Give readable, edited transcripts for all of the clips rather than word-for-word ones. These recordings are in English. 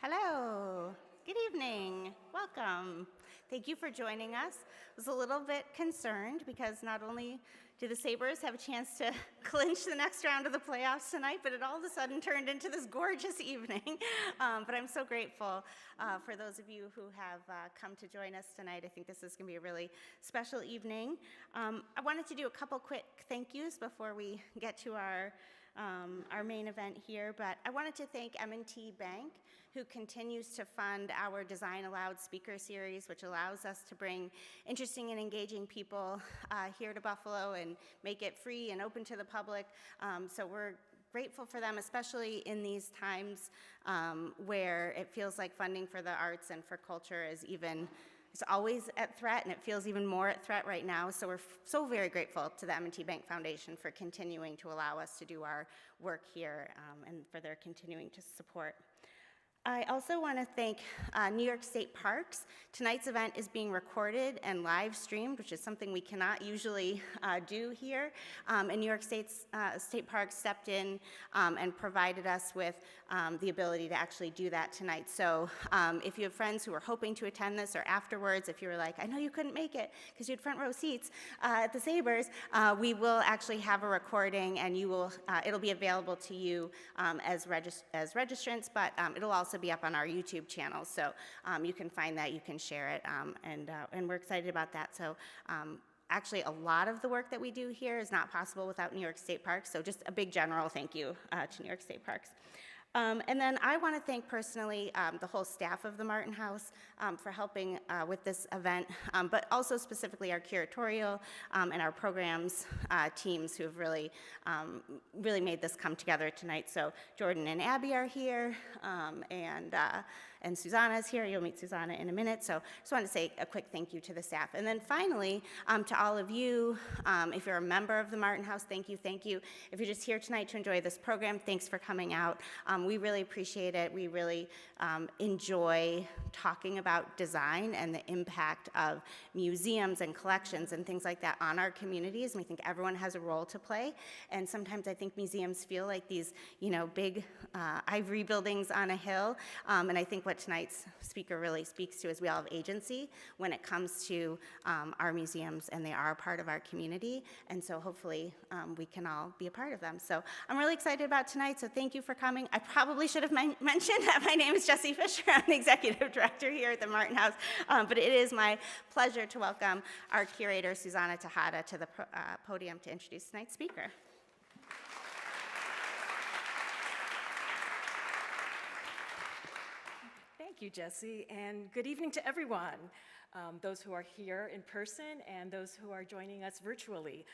Hello, good evening, welcome. Thank you for joining us. I was a little bit concerned because not only do the Sabres have a chance to clinch the next round of the playoffs tonight, but it all of a sudden turned into this gorgeous evening. But I'm so grateful for those of you who have come to join us tonight. I think this is gonna be a really special evening. I wanted to do a couple quick thank yous before we get to our main event here, but I wanted to thank M&T Bank, who continues to fund our Design Aloud speaker series, which allows us to bring interesting and engaging people here to Buffalo and make it free and open to the public. So we're grateful for them, especially in these times where it feels like funding for the arts and for culture is it's always at threat, and it feels even more at threat right now. So we're so very grateful to the M&T Bank Foundation for continuing to allow us to do our work here and for their continuing to support. I also want to thank New York State Parks. Tonight's event is being recorded and live streamed, which is something we cannot usually do here. And New York State Parks stepped in and provided us with the ability to actually do that tonight. So if you have friends who are hoping to attend this, or afterwards, if you were like, I know you couldn't make it because you had front row seats at the Sabres, we will actually have a recording, and it'll be available to you as registrants, but it'll also be up on our YouTube channel, so you can find that, you can share it, and we're excited about that. So actually, a lot of the work that we do here is not possible without New York State Parks, so just a big general thank you to New York State Parks. And then I want to thank personally the whole staff of the Martin House for helping with this event, but also specifically our curatorial and our programs teams who have really made this come together tonight. So Jordan and Abby are here, and Susanna is here. You'll meet Susanna in a minute. So just wanted to say a quick thank you to the staff. And then finally, to all of you, if you're a member of the Martin House, thank you, thank you. If you're just here tonight to enjoy this program, thanks for coming out. We really appreciate it. We really enjoy talking about design and the impact of museums and collections and things like that on our communities. And we think everyone has a role to play. And sometimes I think museums feel like these, big ivory buildings on a hill. And I think what tonight's speaker really speaks to is we all have agency when it comes to our museums, and they are a part of our community. And so hopefully we can all be a part of them. So I'm really excited about tonight. So thank you for coming. I probably should have mentioned that my name is Jessie Fisher. I'm the executive director here at the Martin House. But it is my pleasure to welcome our curator, Susanna Tejada, to the podium to introduce tonight's speaker. Thank you, Jessie, and good evening to everyone, those who are here in person and those who are joining us virtually.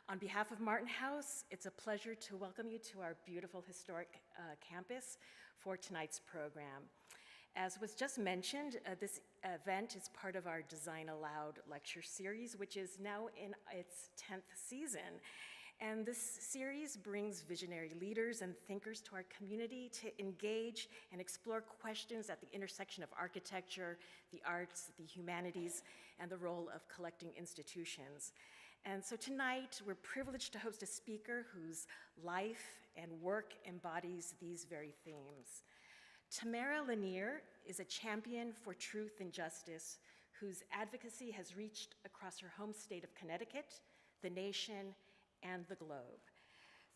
On behalf of Martin House, it's a pleasure to welcome you to our beautiful historic campus for tonight's program. As was just mentioned, this event is part of our Design Aloud lecture series, which is now in its 10th season. And this series brings visionary leaders and thinkers to our community to engage and explore questions at the intersection of architecture, the arts, the humanities, and the role of collecting institutions. And so tonight, we're privileged to host a speaker whose life and work embodies these very themes. Tamara Lanier is a champion for truth and justice whose advocacy has reached across her home state of Connecticut, the nation, and the globe.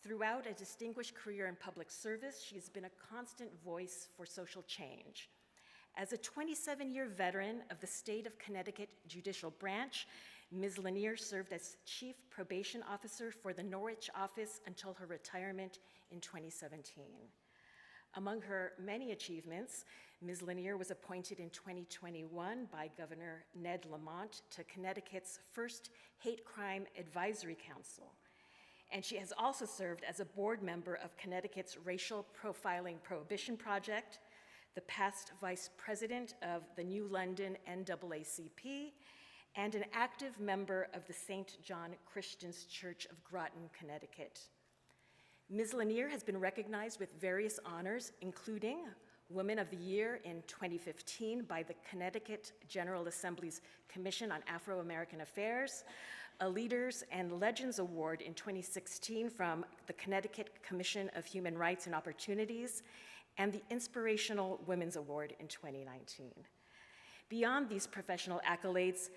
Throughout a distinguished career in public service, she has been a constant voice for social change. As a 27-year veteran of the state of Connecticut Judicial Branch, Ms. Lanier served as Chief Probation Officer for the Norwich office until her retirement in 2017. Among her many achievements, Ms. Lanier was appointed in 2021 by Governor Ned Lamont to Connecticut's first Hate Crime Advisory Council. And she has also served as a board member of Connecticut's Racial Profiling Prohibition Project, the past vice president of the New London NAACP, and an active member of the St. John Christian's Church of Groton, Connecticut. Ms. Lanier has been recognized with various honors, including Woman of the Year in 2015 by the Connecticut General Assembly's Commission on Afro-American Affairs, a Leaders and Legends Award in 2016 from the Connecticut Commission of Human Rights and Opportunities, and the Inspirational Women's Award in 2019. Beyond these professional accolades,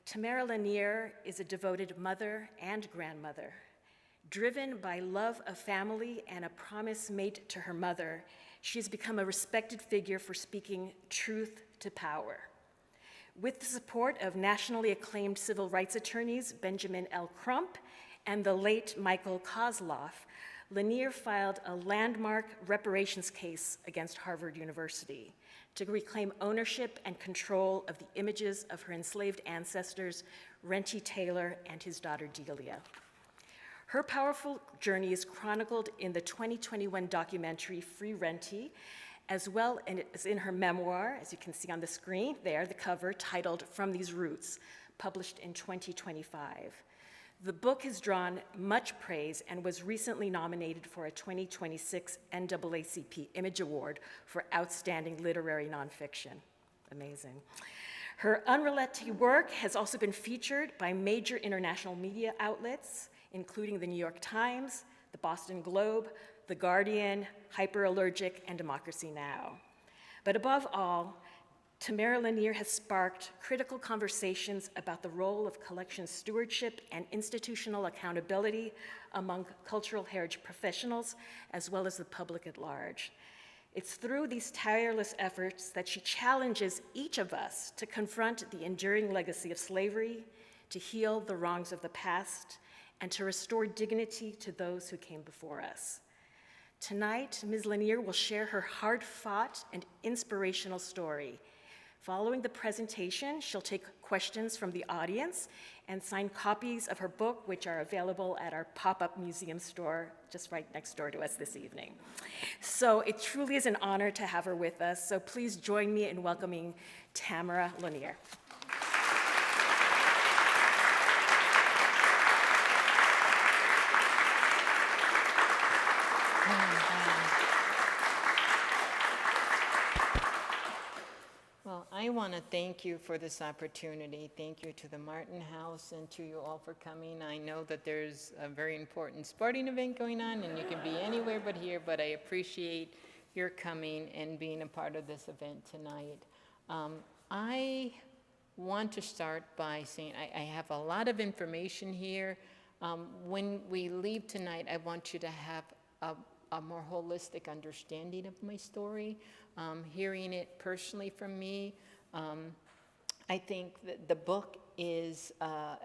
Tamara Lanier is a devoted mother and grandmother. Driven by love of family and a promise made to her mother, she has become a respected figure for speaking truth to power. With the support of nationally acclaimed civil rights attorneys Benjamin L. Crump and the late Michael Kozloff, Lanier filed a landmark reparations case against Harvard University to reclaim ownership and control of the images of her enslaved ancestors, Renty Taylor and his daughter Delia. Her powerful journey is chronicled in the 2021 documentary Free Renty, as well as in her memoir, as you can see on the screen there, the cover, titled From These Roots, published in 2025. The book has drawn much praise and was recently nominated for a 2026 NAACP Image Award for Outstanding Literary Nonfiction. Amazing. Her unrelenting work has also been featured by major international media outlets, including the New York Times, the Boston Globe, The Guardian, Hyperallergic, and Democracy Now! But above all, Tamara Lanier has sparked critical conversations about the role of collection stewardship and institutional accountability among cultural heritage professionals, as well as the public at large. It's through these tireless efforts that she challenges each of us to confront the enduring legacy of slavery, to heal the wrongs of the past, and to restore dignity to those who came before us. Tonight, Ms. Lanier will share her hard-fought and inspirational story. Following the presentation, she'll take questions from the audience and sign copies of her book, which are available at our pop-up museum store just right next door to us this evening. So it truly is an honor to have her with us, so please join me in welcoming Tamara Lanier. Well, I want to thank you for this opportunity. Thank you to the Martin House and to you all for coming. I know that there's a very important sporting event going on and you can be anywhere but here, but I appreciate your coming and being a part of this event tonight. I want to start by saying I have a lot of information here. When we leave tonight, I want you to have a more holistic understanding of my story. Hearing it personally from me, I think that the book is,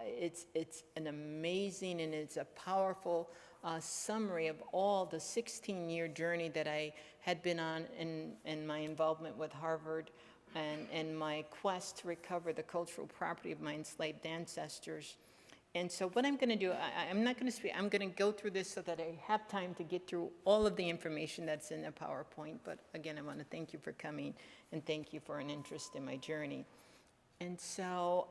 it's an amazing and it's a powerful summary of all the 16-year journey that I had been on in my involvement with Harvard and my quest to recover the cultural property of my enslaved ancestors. And so what I'm going to do, I'm not going to speak, I'm going to go through this so that I have time to get through all of the information that's in the PowerPoint. But again, I want to thank you for coming and thank you for an interest in my journey. And so,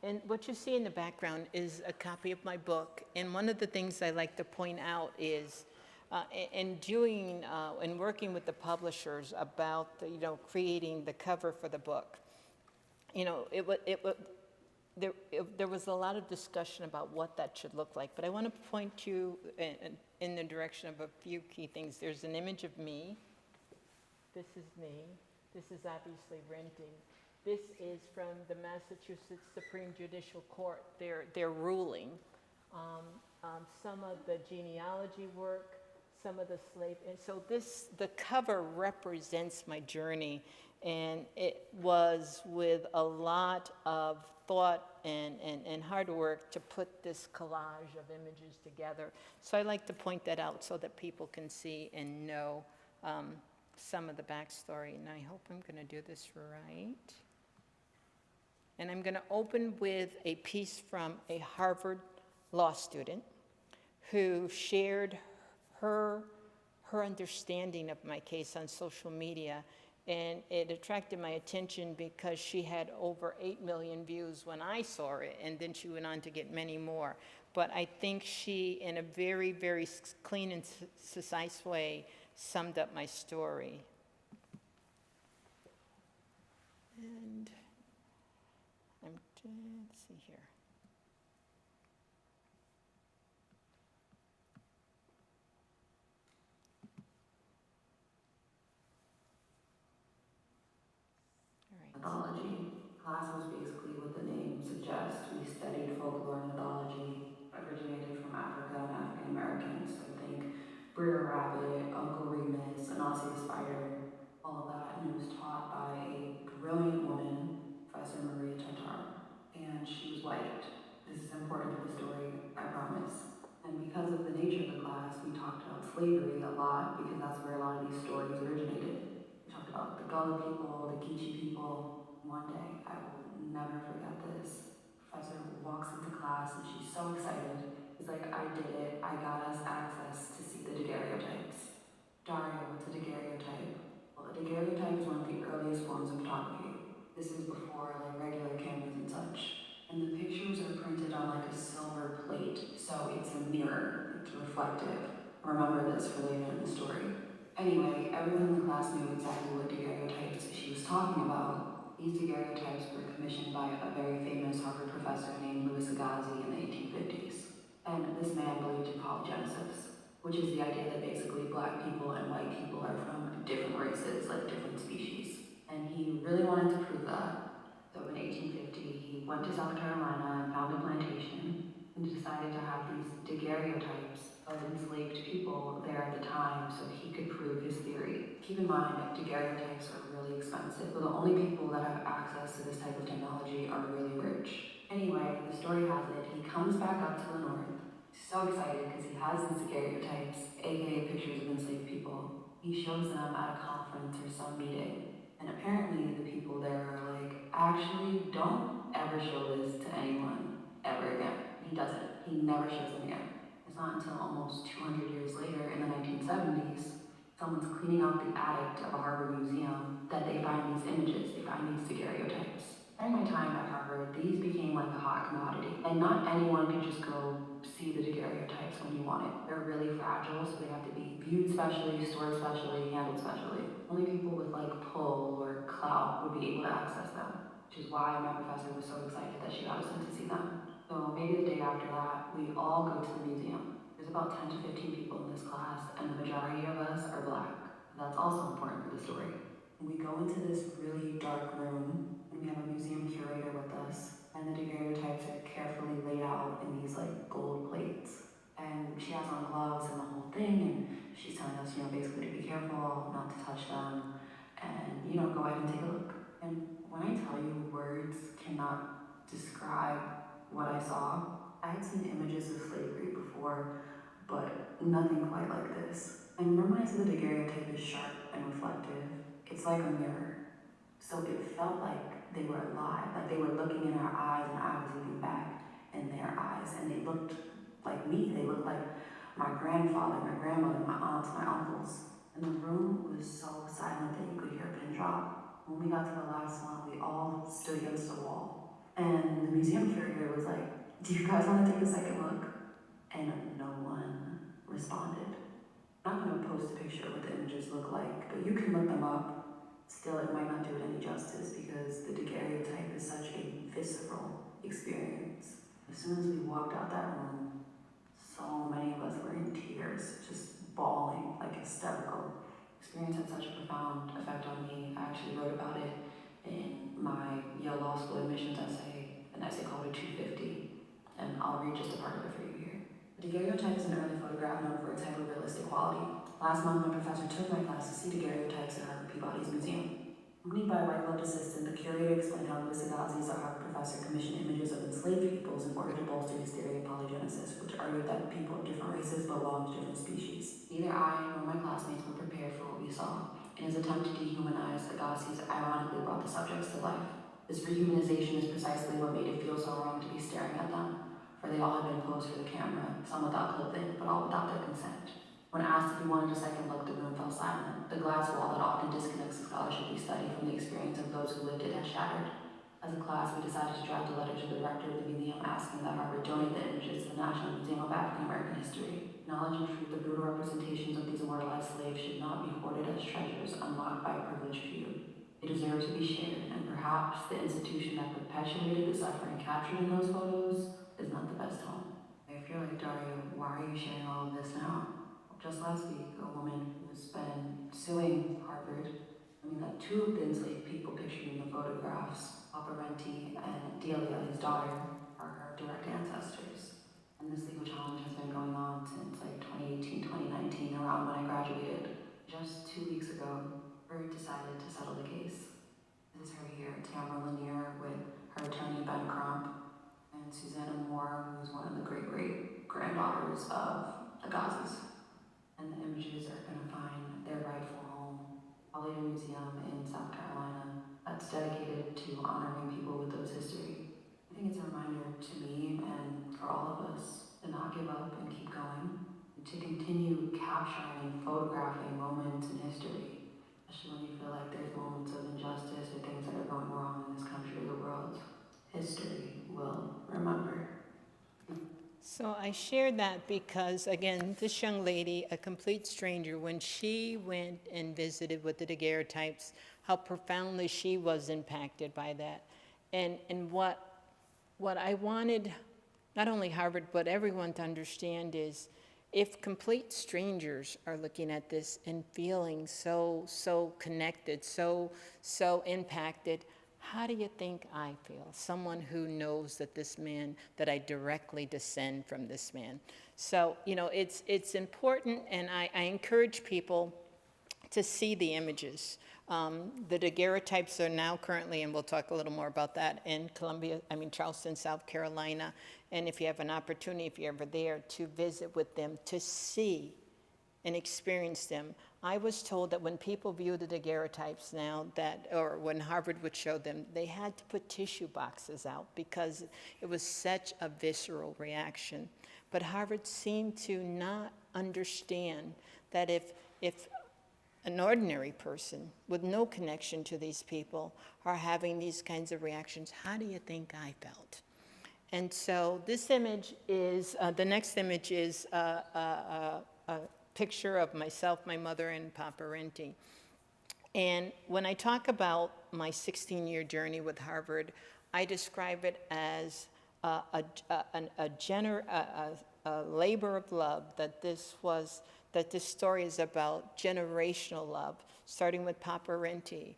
and what you see in the background is a copy of my book. And one of the things I like to point out is, in working with the publishers about, creating the cover for the book, there was a lot of discussion about what that should look like, but I want to point you in the direction of a few key things. There's an image of me. This is me. This is obviously Renty. This is from the Massachusetts Supreme Judicial Court, their ruling. Some of the genealogy work, some of the slave, and so the cover represents my journey, and it was with a lot of thought and hard work to put this collage of images together. So I like to point that out so that people can see and know some of the backstory, and I hope I'm going to do this right. And I'm going to open with a piece from a Harvard law student who shared her understanding of my case on social media. And it attracted my attention because she had over 8 million views when I saw it, and then she went on to get many more. But I think she, in a very, very clean and concise way, summed up my story. And let's see here. Americans. So think Brer Rabbit, Uncle Remus, Anansi the Spider, all of that. And it was taught by a brilliant woman, Professor Maria Tartar. And she was white. This is important for the story, I promise. And because of the nature of the class, we talked about slavery a lot because that's where a lot of these stories originated. We talked about the Gullah people, the Geechee people. One day, I will never forget this. Professor walks into class and she's so excited. It's like, I did it. I got us access to see the daguerreotypes. Dario, what's a daguerreotype? Well, a daguerreotype is one of the earliest forms of photography. This is before like regular cameras and such. And the pictures are printed on like a silver plate, so it's a mirror, it's reflective. Remember this for later in the story. Anyway, everyone in the class knew exactly what daguerreotypes she was talking about. These daguerreotypes were commissioned by a very famous Harvard professor named Louis Agassiz in the 1850s. And this man believed in polygenesis, which is the idea that basically black people and white people are from different races, like different species. And he really wanted to prove that. So in 1850, he went to South Carolina and found a plantation and decided to have these daguerreotypes of enslaved people there at the time so he could prove his theory. Keep in mind, daguerreotypes are really expensive, so the only people that have access to this type of technology are really rich. Anyway, the story has it, he comes back up to the north, so excited because he has these daguerreotypes, aka pictures of enslaved people. He shows them at a conference or some meeting. And apparently the people there are like, actually, don't ever show this to anyone ever again. He doesn't. He never shows them again. It's not until almost 200 years later, in the 1970s, someone's cleaning out the attic of a Harvard museum, that they find these images, they find these daguerreotypes. During my time at Harvard, these became like a hot commodity, and not anyone could just go see the daguerreotypes when you want it. They're really fragile, so they have to be viewed specially, stored specially, handled specially. Only people with like pull or clout would be able to access them, which is why my professor was so excited that she got us in to see them. So maybe the day after that, we all go to the museum. There's about 10 to 15 people in this class, and the majority of us are black. That's also important for the story. We go into this really dark room, and we have a museum curator with us, and the daguerreotypes are carefully laid out in these like gold plates. And she has on gloves and the whole thing, and she's telling us, basically to be careful, not to touch them, and, go ahead and take a look. And when I tell you words cannot describe what I saw, I had seen images of slavery before, but nothing quite like this. And remember when I said the daguerreotype is sharp and reflective? It's like a mirror. So it felt like they were alive, like they were looking in our eyes and I was looking back in their eyes, and they looked like me. They looked like my grandfather, my grandmother, my aunts, my uncles. And the room was so silent that you could hear a pin drop. When we got to the last one, we all stood against the wall. And the museum curator was like, "Do you guys want to take a second look?" And no one responded. I'm not going to post a picture of what the images look like, but you can look them up. Still, it might not do it any justice because the daguerreotype is such a visceral experience. As soon as we walked out that room, so many of us were in tears, just bawling, like hysterical. Experience had such a profound effect on me. I actually wrote about it in my Yale Law School admissions essay, an essay called a 250, and I'll read just a part of it for you here. The daguerreotype is an early photograph known for its hyper-realistic quality. Last month, my professor took my class to see daguerreotypes at Harvard Peabody's museum. Accompanied by a white-gloved assistant, the curator explained how Louis Agassiz, a Harvard professor, commissioned images of enslaved peoples in order to bolster his theory of polygenesis, which argued that people of different races belong to different species. Neither I nor my classmates were prepared for what we saw. In his attempt to dehumanize, Agassiz ironically brought the subjects to life. This rehumanization is precisely what made it feel so wrong to be staring at them, for they all had been posed for the camera, some without clothing, but all without their consent. When asked if he wanted a second look, the room fell silent. The glass wall that often disconnects the scholarship we study from the experience of those who lived it had shattered. As a class, we decided to draft a letter to the director of the museum asking that Harvard donate the images to the National Museum of African American History. Knowledge and truth, the brutal representations of these immortalized slaves should not be hoarded as treasures unlocked by a privileged few. They deserve to be shared, and perhaps the institution that perpetuated the suffering captured in those photos is not the best home. I feel like, Dario, why are you sharing all of this now? Just last week, a woman who's been suing Harvard, that two of the enslaved people pictured in the photographs, Papa Renty and Delia, his daughter, are her direct ancestors. And this legal challenge has been going on since like just 2 weeks ago, Bird decided to settle the case. This is her here, Tamara Lanier, with her attorney Ben Crump, and Susanna Moore, who's one of the great-great-granddaughters of the Gazis. And the images are going to find their rightful home, Aloud Museum in South Carolina, that's dedicated to honoring people with those history. I think it's a reminder to me and for all of us to not give up and keep going, and to continue capturing and photographing moments in history, especially when you feel like there's moments of injustice or things that are going wrong in this country or the world. History will remember. So I share that because, again, this young lady, a complete stranger, when she went and visited with the daguerreotypes, how profoundly she was impacted by that. And what I wanted, not only Harvard, but everyone to understand is, if complete strangers are looking at this and feeling so connected, so impacted, how do you think I feel? Someone who knows that this man, that I directly descend from this man. So, you know, it's important, and I encourage people to see the images. The daguerreotypes are now currently, and we'll talk a little more about that, in Charleston, South Carolina. And if you have an opportunity, if you're ever there, to visit with them, to see and experience them. I was told that when people view the daguerreotypes now, or when Harvard would show them, they had to put tissue boxes out because it was such a visceral reaction. But Harvard seemed to not understand that if an ordinary person with no connection to these people are having these kinds of reactions, how do you think I felt? And so this image is, the next image is a picture of myself, my mother, and Papa Renty. And when I talk about my 16-year journey with Harvard, I describe it as a labor of love, that this story is about generational love, starting with Papa Renty.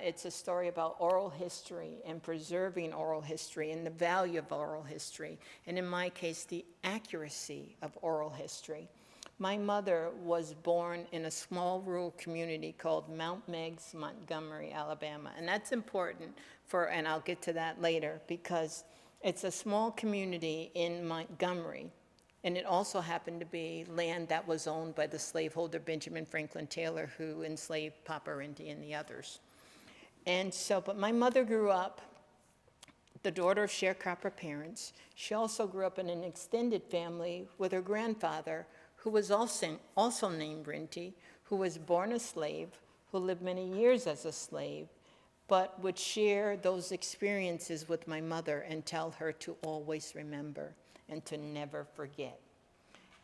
It's a story about oral history and preserving oral history and the value of oral history, and in my case, the accuracy of oral history. My mother was born in a small rural community called Mount Meigs, Montgomery, Alabama. And that's important and I'll get to that later, because it's a small community in Montgomery. And it also happened to be land that was owned by the slaveholder Benjamin Franklin Taylor, who enslaved Papa Renty and the others. And so, but my mother grew up the daughter of sharecropper parents. She also grew up in an extended family with her grandfather, who was also named Renty, who was born a slave, who lived many years as a slave, but would share those experiences with my mother and tell her to always remember and to never forget.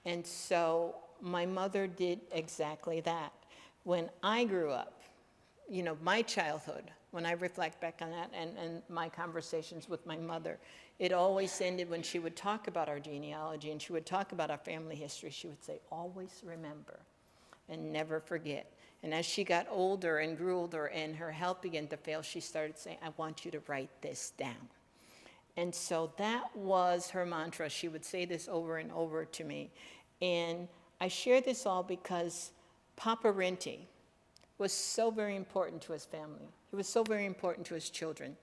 And so my mother did exactly that. When I grew up, you know, my childhood, when I reflect back on that and my conversations with my mother, it always ended when she would talk about our genealogy and she would talk about our family history. She would say, always remember and never forget. And as she got older and grew older and her health began to fail, she started saying, I want you to write this down. And so that was her mantra. She would say this over and over to me. And I share this all because Papa Renty was so very important to his family. He was so very important to his children.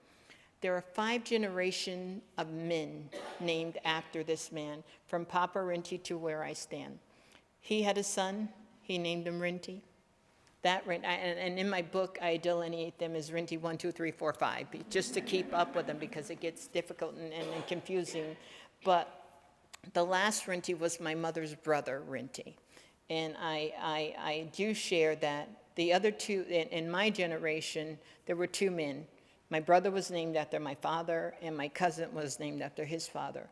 There are 5 generations of men named after this man, from Papa Renty to where I stand. He had a son, he named him Renty. And in my book, I delineate them as Renty 1, 2, 3, 4, 5, just to keep up with them because it gets difficult and confusing. But the last Renty was my mother's brother, Renty. And I do share that the other 2, in my generation, there were 2 men. My brother was named after my father, and my cousin was named after his father.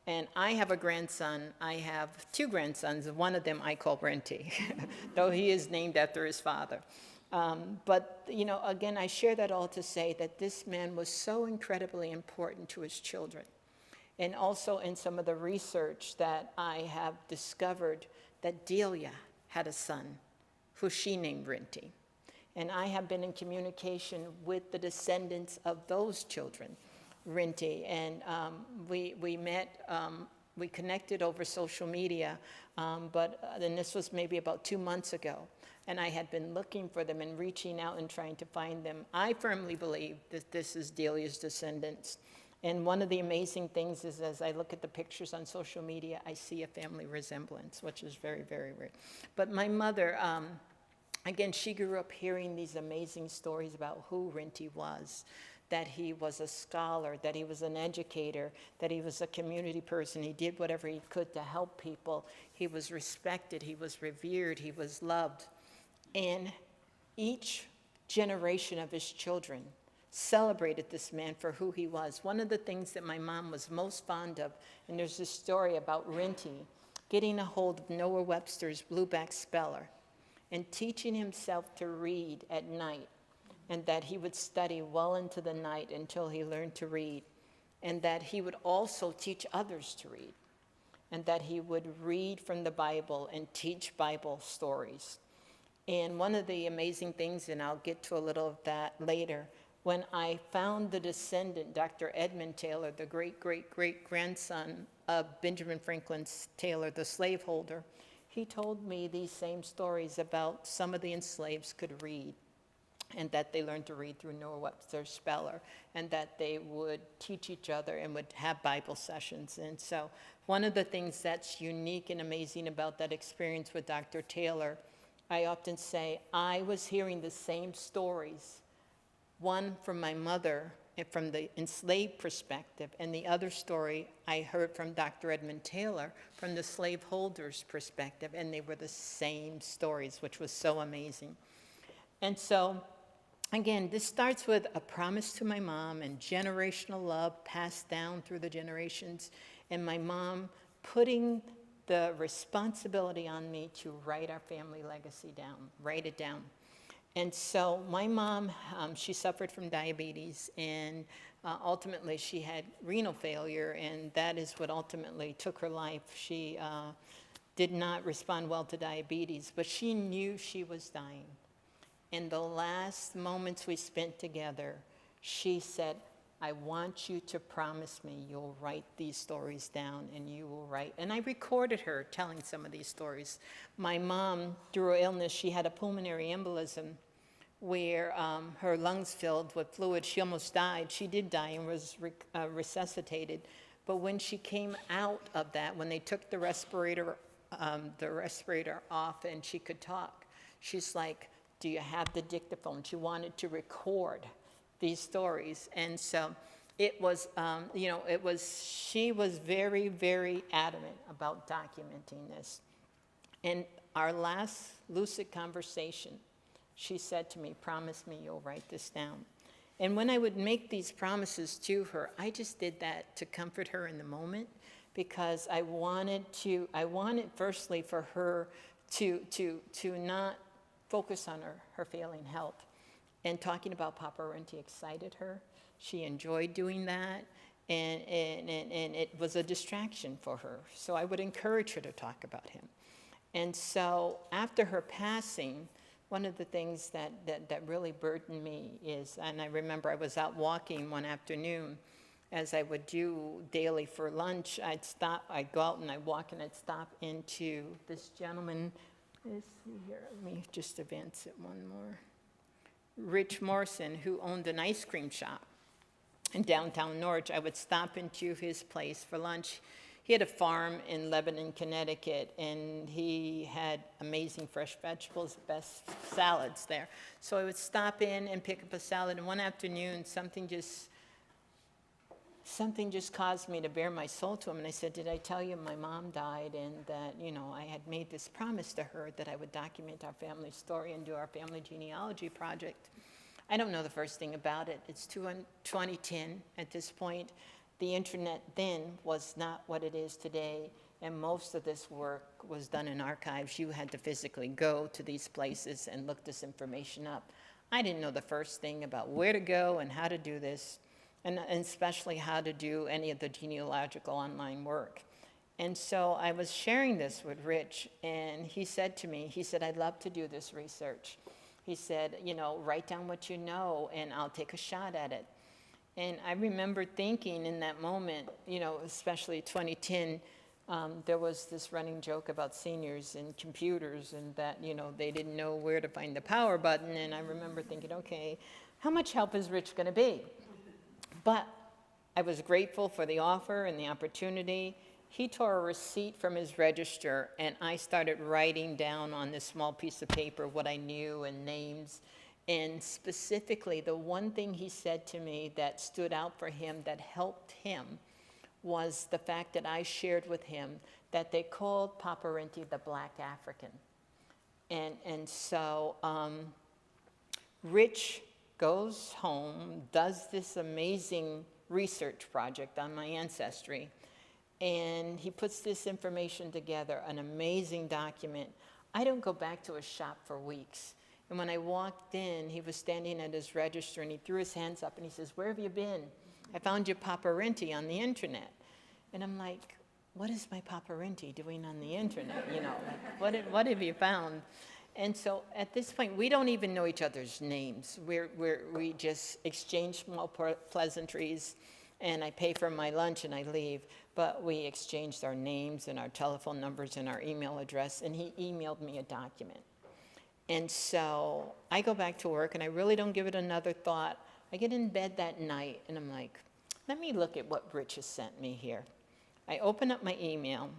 And I have a grandson. I have 2 grandsons, and one of them I call Renty, though he is named after his father. But, you know, again, I share that all to say that this man was so incredibly important to his children. And also in some of the research that I have discovered that Delia had a son who she named Renty. And I have been in communication with the descendants of those children, Renty. And we met we connected over social media, then this was maybe about 2 months ago. And I had been looking for them and reaching out and trying to find them. I firmly believe that this is Delia's descendants. And one of the amazing things is, as I look at the pictures on social media, I see a family resemblance, which is very, very rare. But my mother, again, she grew up hearing these amazing stories about who Renty was, that he was a scholar, that he was an educator, that he was a community person. He did whatever he could to help people. He was respected, he was revered, he was loved. And each generation of his children celebrated this man for who he was. One of the things that my mom was most fond of, and there's this story about Renty getting a hold of Noah Webster's blueback speller and teaching himself to read at night, and that he would study well into the night until he learned to read, and that he would also teach others to read, and that he would read from the Bible and teach Bible stories. And one of the amazing things, and I'll get to a little of that later, when I found the descendant, Dr. Edmund Taylor, the great-great-great-grandson of Benjamin Franklin Taylor, the slaveholder, he told me these same stories about some of the enslaved could read, and that they learned to read through Noah Webster's speller, and that they would teach each other and would have Bible sessions. And so one of the things that's unique and amazing about that experience with Dr. Taylor, I often say, I was hearing the same stories, one from my mother and from the enslaved perspective, and the other story I heard from Dr. Edmund Taylor from the slaveholder's perspective, and they were the same stories, which was so amazing. And so, again, this starts with a promise to my mom and generational love passed down through the generations, and my mom putting the responsibility on me to write our family legacy down, write it down. And so my mom, she suffered from diabetes, and ultimately she had renal failure, and that is what ultimately took her life. She did not respond well to diabetes, but she knew she was dying. In the last moments we spent together, she said, I want you to promise me you'll write these stories down, and you will write. And I recorded her telling some of these stories. My mom, through her illness, she had a pulmonary embolism where her lungs filled with fluid. She almost died. She did die and was resuscitated. But when she came out of that, when they took the respirator off and she could talk, she's like, do you have the dictaphone? She wanted to record these stories. And so it was, she was very, very adamant about documenting this. And our last lucid conversation, she said to me, promise me you'll write this down. And when I would make these promises to her, I just did that to comfort her in the moment, because I wanted firstly for her to not focus on her failing health. And talking about Papa Renty excited her. She enjoyed doing that, and it was a distraction for her. So I would encourage her to talk about him. And so after her passing, one of the things that really burdened me is, and I remember I was out walking one afternoon, as I would do daily for lunch, I'd go out and I'd walk, and I'd stop into this gentleman. Let's see here, let me just advance it one more. Rich Morrison, who owned an ice cream shop in downtown Norwich. I would stop into his place for lunch. He had a farm in Lebanon, Connecticut, and he had amazing fresh vegetables, best salads there. So I would stop in and pick up a salad, and one afternoon, something just caused me to bare my soul to him. And I said, did I tell you my mom died, and that, I had made this promise to her that I would document our family story and do our family genealogy project. I don't know the first thing about it. It's 2010 at this point. The internet then was not what it is today, and most of this work was done in archives. You had to physically go to these places and look this information up. I didn't know the first thing about where to go and how to do this, and especially how to do any of the genealogical online work. And so I was sharing this with Rich, and he said to me, I'd love to do this research. He said, write down what you know, and I'll take a shot at it. And I remember thinking in that moment, especially 2010, there was this running joke about seniors and computers and that, they didn't know where to find the power button. And I remember thinking, okay, how much help is Rich going to be? But I was grateful for the offer and the opportunity. He tore a receipt from his register, and I started writing down on this small piece of paper what I knew and names. And specifically, the one thing he said to me that stood out for him, that helped him, was the fact that I shared with him that they called Papa Renty the Black African. And so Rich goes home, does this amazing research project on my ancestry, and he puts this information together, an amazing document. I don't go back to his shop for weeks. And when I walked in, he was standing at his register, and he threw his hands up, and he says, "Where have you been? I found your Papa Renty on the internet." And I'm like, what is my Papa Renty doing on the internet? What have you found? And so at this point, we don't even know each other's names. We just exchange small pleasantries, and I pay for my lunch and I leave. But we exchanged our names and our telephone numbers and our email address, and he emailed me a document. And so I go back to work, and I really don't give it another thought. I get in bed that night, and I'm like, let me look at what Rich has sent me here. I open up my email,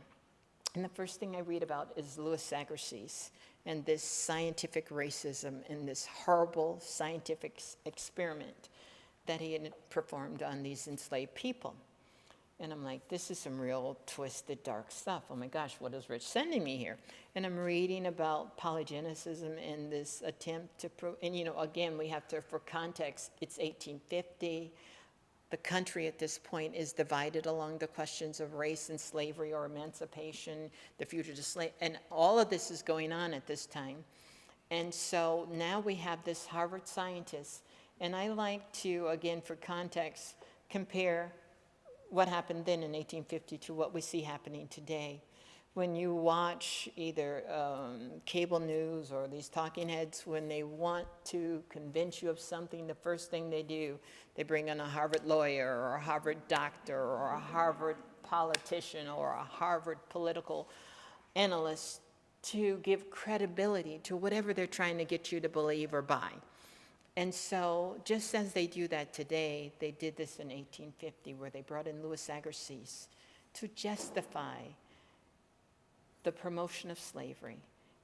and the first thing I read about is Louis Agassiz and this scientific racism and this horrible scientific experiment that he had performed on these enslaved people. And I'm like, this is some real twisted, dark stuff. Oh my gosh, what is Rich sending me here? And I'm reading about polygenicism and this attempt to prove, and again, we have to, for context, it's 1850. The country at this point is divided along the questions of race and slavery or emancipation, the future to slave, and all of this is going on at this time. And so now we have this Harvard scientist, and I like to, again, for context, compare what happened then in 1850 to what we see happening today. When you watch either cable news or these talking heads, when they want to convince you of something, the first thing they do, they bring in a Harvard lawyer or a Harvard doctor or a Harvard politician or a Harvard political analyst to give credibility to whatever they're trying to get you to believe or buy. And so just as they do that today, they did this in 1850, where they brought in Louis Agassiz to justify the promotion of slavery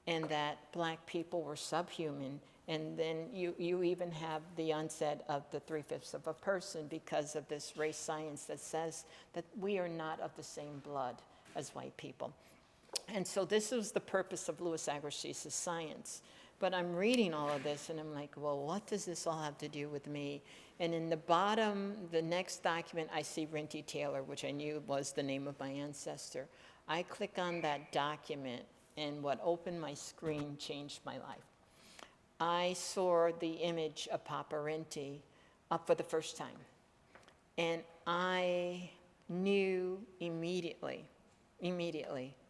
and that black people were subhuman. And then you even have the onset of the 3/5 of a person because of this race science that says that we are not of the same blood as white people. And so this was the purpose of Louis Agassiz's science. But I'm reading all of this, and I'm like, well, what does this all have to do with me? And in the bottom, the next document, I see Renty Taylor, which I knew was the name of my ancestor. I click on that document, and what opened my screen changed my life. I saw the image of Papa Renty up for the first time. And I knew immediately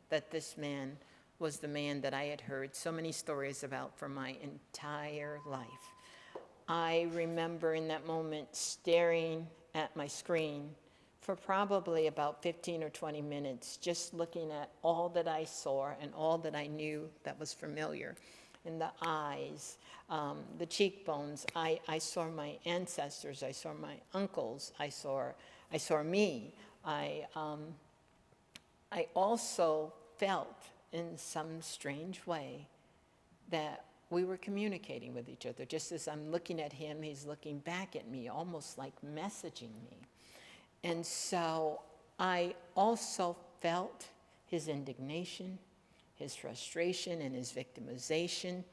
that this man was the man that I had heard so many stories about for my entire life. I remember in that moment staring at my screen for probably about 15 or 20 minutes, just looking at all that I saw and all that I knew that was familiar. In the eyes, the cheekbones, I saw my ancestors, I saw my uncles, I saw me. I also felt in some strange way that we were communicating with each other. Just as I'm looking at him, he's looking back at me, almost like messaging me. And so I also felt his indignation, his frustration, and his victimization.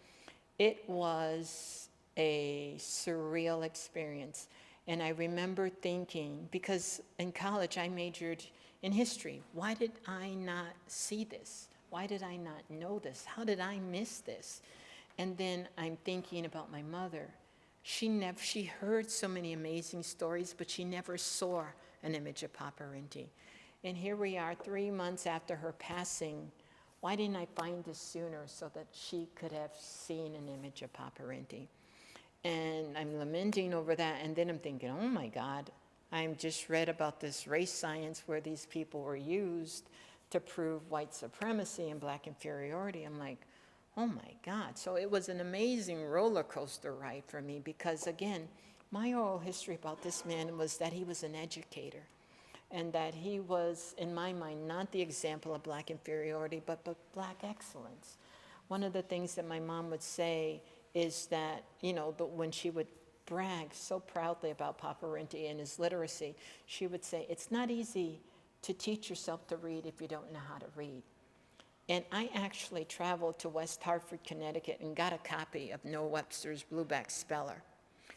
It was a surreal experience. And I remember thinking, because in college I majored in history, why did I not see this? Why did I not know this? How did I miss this? And then I'm thinking about my mother. She heard so many amazing stories, but she never saw an image of Papa Renty. And here we are 3 months after her passing. Why didn't I find this sooner so that she could have seen an image of Papa Renty? And I'm lamenting over that, and then I'm thinking, oh my God, I just read about this race science where these people were used to prove white supremacy and black inferiority. I'm like, oh my God. So it was an amazing roller coaster ride for me because, again, my oral history about this man was that he was an educator and that he was, in my mind, not the example of black inferiority, but black excellence. One of the things that my mom would say is that, when she would brag so proudly about Papa Renty and his literacy, she would say, it's not easy to teach yourself to read if you don't know how to read. And I actually traveled to West Hartford, Connecticut, and got a copy of Noah Webster's Blueback Speller.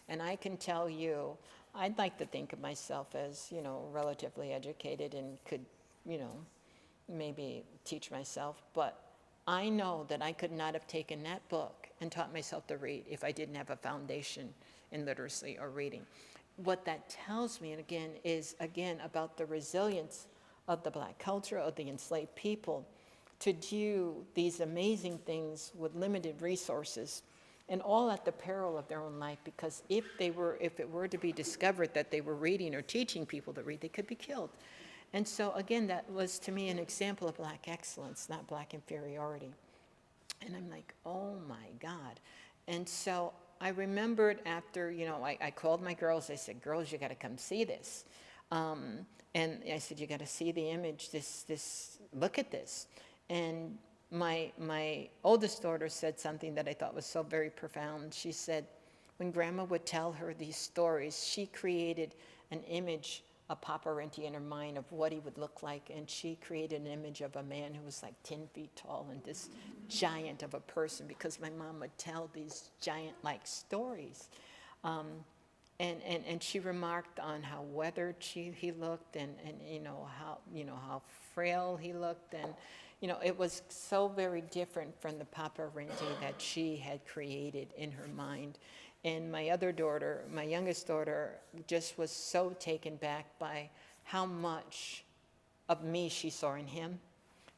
And I can tell you, I'd like to think of myself as, relatively educated and could, maybe teach myself. But I know that I could not have taken that book and taught myself to read if I didn't have a foundation in literacy or reading. What that tells me, and again, is about the resilience of the black culture, of the enslaved people, to do these amazing things with limited resources, and all at the peril of their own life, because if it were to be discovered that they were reading or teaching people to read, they could be killed. And so again, that was to me an example of black excellence, not black inferiority. And I'm like, oh my God. And so I remembered after, I called my girls, I said, girls, you gotta come see this. And I said, you gotta see the image, look at this. And my oldest daughter said something that I thought was so very profound. She said, when Grandma would tell her these stories, she created an image of Papa Renty in her mind of what he would look like, and she created an image of a man who was like 10 feet tall and this giant of a person, because my mom would tell these giant-like stories. And she remarked on how weathered he looked, and how frail he looked, and it was so very different from the Papa Renty that she had created in her mind. And my other daughter, my youngest daughter, just was so taken back by how much of me she saw in him,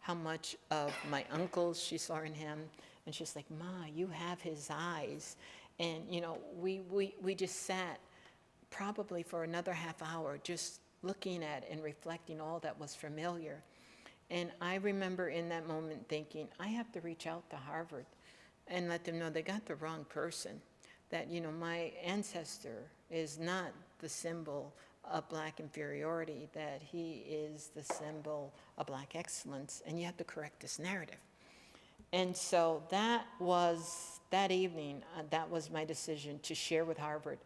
how much of my uncles she saw in him. And she's like, Ma, you have his eyes. And, we just sat probably for another half hour just looking at and reflecting all that was familiar. And I remember in that moment thinking, I have to reach out to Harvard and let them know they got the wrong person. That, my ancestor is not the symbol of black inferiority, that he is the symbol of black excellence, and you have to correct this narrative. And so that evening, that was my decision to share with Harvard.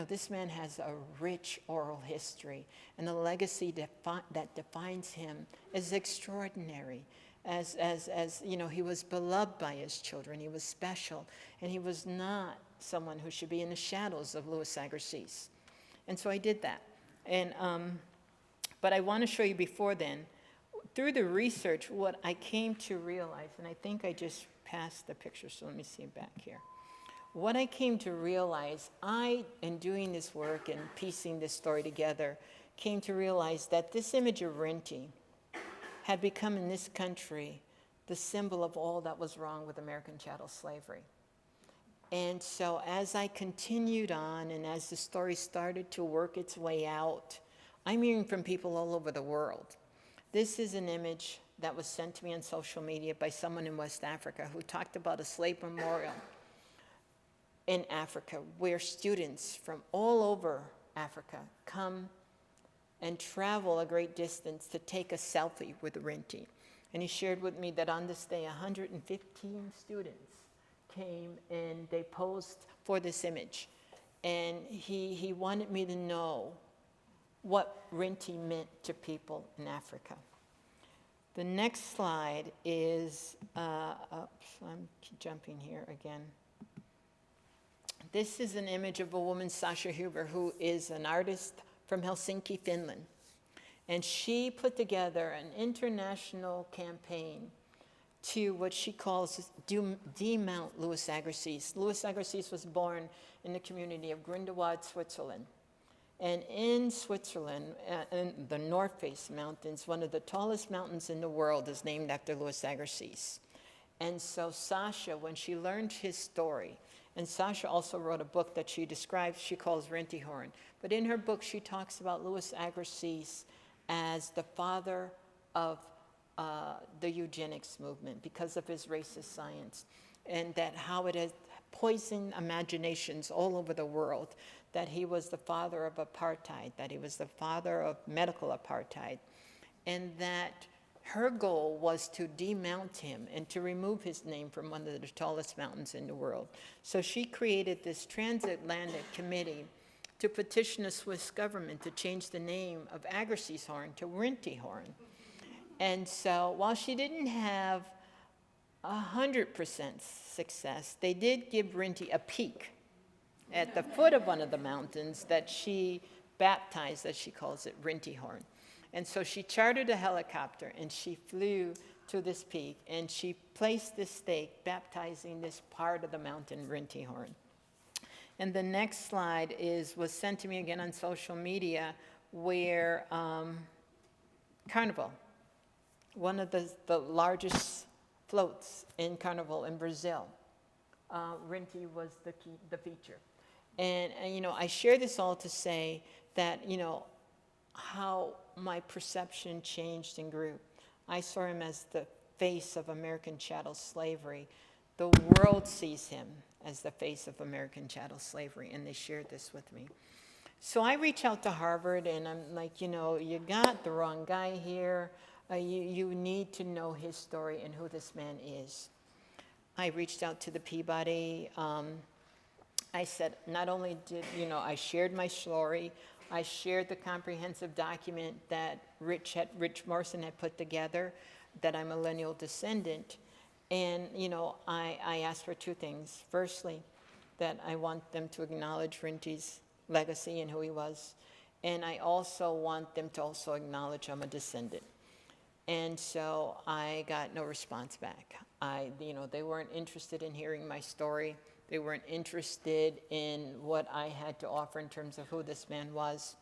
This man has a rich oral history, and the legacy that defines him is extraordinary. As he was beloved by his children, he was special, and he was not someone who should be in the shadows of Louis Agassiz. And so I did that. And but I want to show you before then, through the research, what I came to realize, and I think I just passed the picture, so let me see it back here. What I came to realize, in doing this work and piecing this story together, came to realize that this image of Renty had become in this country the symbol of all that was wrong with American chattel slavery. And so as I continued on and as the story started to work its way out, I'm hearing from people all over the world. This is an image that was sent to me on social media by someone in West Africa who talked about a slave memorial in Africa where students from all over Africa come and travel a great distance to take a selfie with Renty. And he shared with me that on this day, 115 students came and they posed for this image. And he wanted me to know what Renty meant to people in Africa. The next slide is, I'm jumping here again. This is an image of a woman, Sasha Huber, who is an artist from Helsinki, Finland. And she put together an international campaign to what she calls demount Louis Agassiz. Louis Agassiz was born in the community of Grindelwald, Switzerland. And in Switzerland, in the North Face Mountains, one of the tallest mountains in the world is named after Louis Agassiz. And so Sasha, when she learned his story, and Sasha also wrote a book that she describes, she calls Renty Horn. But in her book, she talks about Louis Agassiz as the father of the eugenics movement because of his racist science, and that how it has poisoned imaginations all over the world, that he was the father of apartheid, that he was the father of medical apartheid, and that her goal was to demount him and to remove his name from one of the tallest mountains in the world. So she created this transatlantic committee to petition the Swiss government to change the name of Agassiz's horn to Renty horn. And so while she didn't have 100% success, they did give Renty a peak at the foot of one of the mountains that she baptized, as she calls it, Renty horn. And so she chartered a helicopter and she flew to this peak and she placed this stake baptizing this part of the mountain, Renty horn. And the next slide was sent to me again on social media, where Carnival, one of the largest floats in Carnival in Brazil, Renty was the feature. And, I share this all to say that, how my perception changed and grew. I saw him as the face of American chattel slavery. The world sees him as the face of American chattel slavery, and they shared this with me. So I reach out to Harvard, and I'm like, you got the wrong guy here. You need to know his story and who this man is. I reached out to the Peabody. I said, not only did, I shared my story, I shared the comprehensive document that Rich Morrison had put together, that I'm a lineal descendant. And, I asked for two things. Firstly, that I want them to acknowledge Renty's legacy and who he was. And I also want them to also acknowledge I'm a descendant. And so I got no response back. They weren't interested in hearing my story. They weren't interested in what I had to offer in terms of who this man was.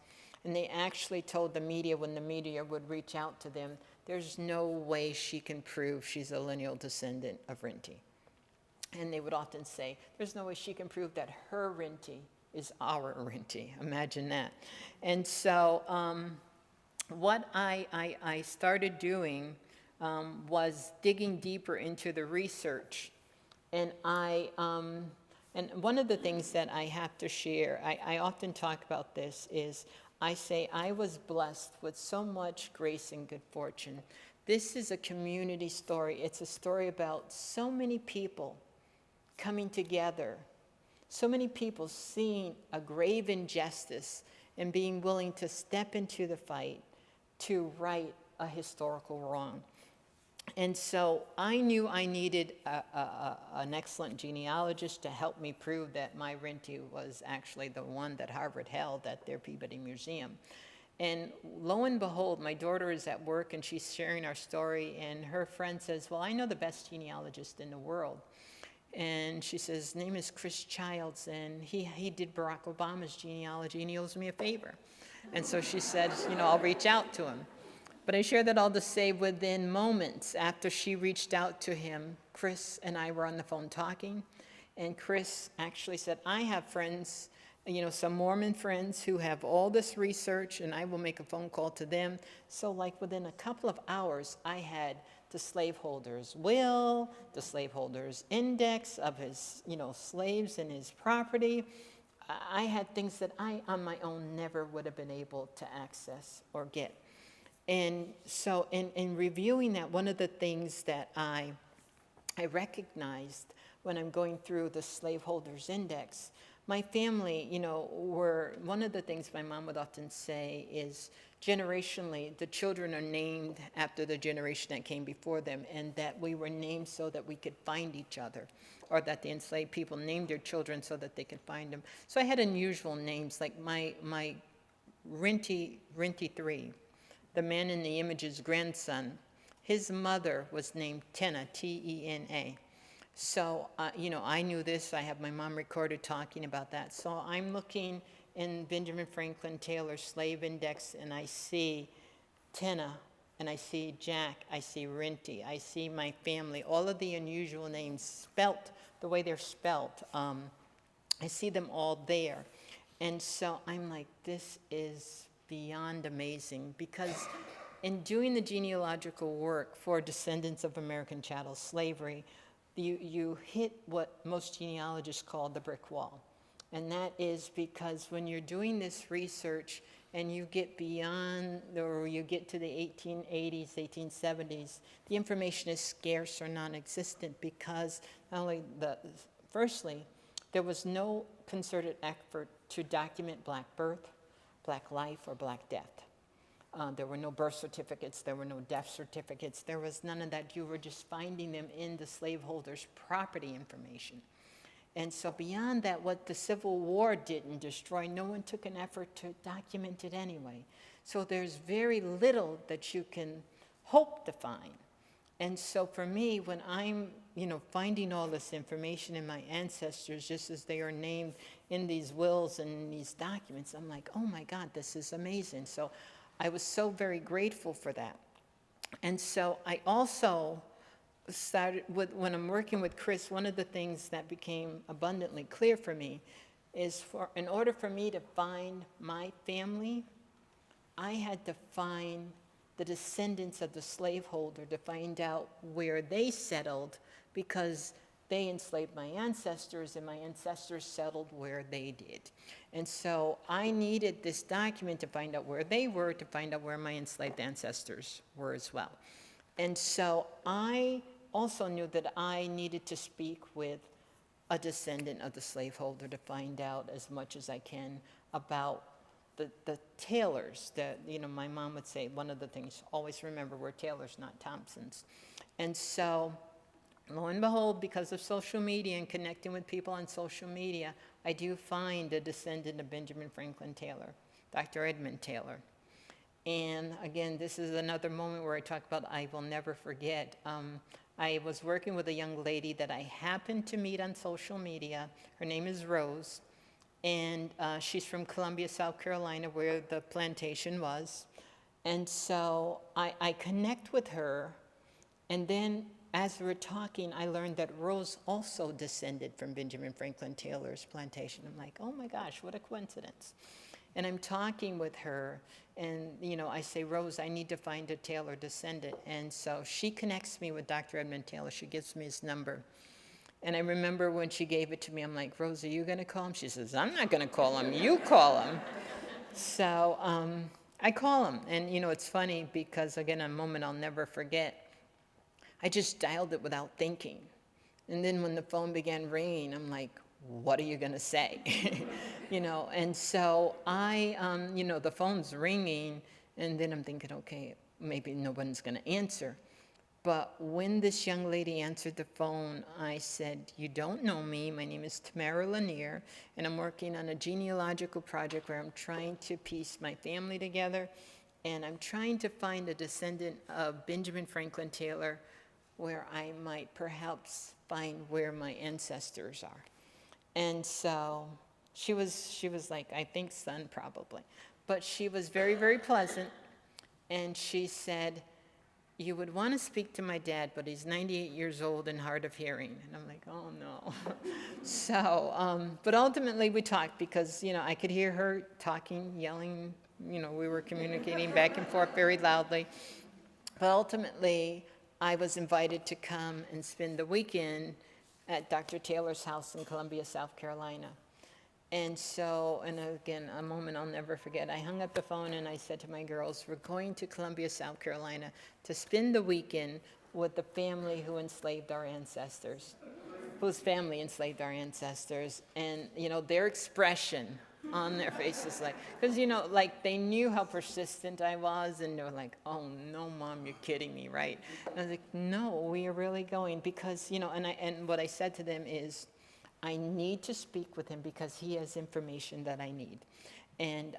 And they actually told the media, when the media would reach out to them, there's no way she can prove she's a lineal descendant of Renty. And they would often say, there's no way she can prove that her Renty is our Renty. Imagine that. And so what I started doing was digging deeper into the research. And and one of the things that I have to share, I often talk about this, is I say I was blessed with so much grace and good fortune. This is a community story. It's a story about so many people coming together, so many people seeing a grave injustice and being willing to step into the fight to right a historical wrong. And so I knew I needed an excellent genealogist to help me prove that my Renty was actually the one that Harvard held at their Peabody Museum. And lo and behold, my daughter is at work and she's sharing our story, and her friend says, well, I know the best genealogist in the world. And she says, his name is Chris Childs, and he did Barack Obama's genealogy, and he owes me a favor. And so she said, I'll reach out to him. But I share that all to say, within moments after she reached out to him, Chris and I were on the phone talking, and Chris actually said, I have friends, some Mormon friends who have all this research, and I will make a phone call to them. So like within a couple of hours, I had the slaveholder's will, the slaveholder's index of his, slaves and his property. I had things that I, on my own, never would have been able to access or get. And so in reviewing that, one of the things that I recognized when I'm going through the slaveholders index, my family, one of the things my mom would often say is generationally, the children are named after the generation that came before them, and that we were named so that we could find each other, or that the enslaved people named their children so that they could find them. So I had unusual names, like my Renty 3. The man in the image's grandson, his mother was named Tena, T-E-N-A. So, I knew this. I have my mom recorded talking about that. So I'm looking in Benjamin Franklin Taylor's slave index, and I see Tena, and I see Jack, I see Renty, I see my family, all of the unusual names spelt the way they're spelt. I see them all there. And so I'm like, this is beyond amazing, because in doing the genealogical work for descendants of American chattel slavery, you hit what most genealogists call the brick wall. And that is because when you're doing this research and you get beyond, or you get to the 1880s, 1870s, the information is scarce or non-existent because not only firstly, there was no concerted effort to document Black birth, Black life, or Black death. There were no birth certificates, there were no death certificates, there was none of that. You were just finding them in the slaveholders' property information. And so beyond that, what the Civil War didn't destroy, no one took an effort to document it anyway. So there's very little that you can hope to find. And so for me, when I'm, finding all this information in my ancestors, just as they are named in these wills and in these documents, I'm like, oh my God, this is amazing. So I was so very grateful for that. And so I also started with, when I'm working with Chris, one of the things that became abundantly clear for me is in order for me to find my family, I had to find the descendants of the slaveholder to find out where they settled, because they enslaved my ancestors and my ancestors settled where they did. And so I needed this document to find out where they were, to find out where my enslaved ancestors were as well. And so I also knew that I needed to speak with a descendant of the slaveholder to find out as much as I can about the Taylors. That, my mom would say, one of the things, always remember, we're Taylors, not Thompsons. And so, lo and behold, because of social media and connecting with people on social media, I do find a descendant of Benjamin Franklin Taylor, Dr. Edmund Taylor. And again, this is another moment where I talk about I will never forget. I was working with a young lady that I happened to meet on social media. Her name is Rose, and she's from Columbia, South Carolina, where the plantation was. And so I connect with her, and then as we're talking, I learned that Rose also descended from Benjamin Franklin Taylor's plantation. I'm like, oh my gosh, what a coincidence. And I'm talking with her, and I say, Rose, I need to find a Taylor descendant. And so she connects me with Dr. Edmund Taylor. She gives me his number. And I remember when she gave it to me, I'm like, Rose, are you going to call him? She says, I'm not going to call him. You call him. So I call him. And, it's funny because, again, a moment I'll never forget. I just dialed it without thinking. And then when the phone began ringing, I'm like, what are you going to say? And so I, the phone's ringing, and then I'm thinking, okay, maybe no one's going to answer. But when this young lady answered the phone, I said, you don't know me. My name is Tamara Lanier, and I'm working on a genealogical project where I'm trying to piece my family together, and I'm trying to find a descendant of Benjamin Franklin Taylor where I might perhaps find where my ancestors are. And so she was like, I think son probably. But she was very, very pleasant. And she said, you would want to speak to my dad, but he's 98 years old and hard of hearing. And I'm like, oh no. So, but ultimately we talked because, I could hear her talking, yelling, we were communicating back and forth very loudly. But ultimately, I was invited to come and spend the weekend at Dr. Taylor's house in Columbia, South Carolina. And so, and again, a moment I'll never forget, I hung up the phone and I said to my girls, we're going to Columbia, South Carolina to spend the weekend with the family who enslaved our ancestors, whose family enslaved our ancestors. And, their expression on their faces, like, because, like they knew how persistent I was, and they were like, oh no, Mom, you're kidding me, right? And I was like, no, we are really going, because, and what I said to them is, I need to speak with him because he has information that I need. And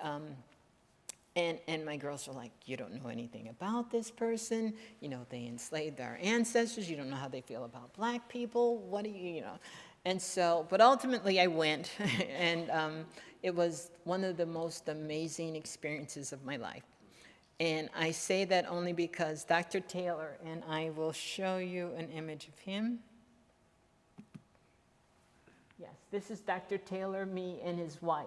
my girls were like, you don't know anything about this person, they enslaved our ancestors, you don't know how they feel about Black people, what do you, And so, but ultimately I went, and it was one of the most amazing experiences of my life. And I say that only because Dr. Taylor, and I will show you an image of him. Yes, this is Dr. Taylor, me, and his wife.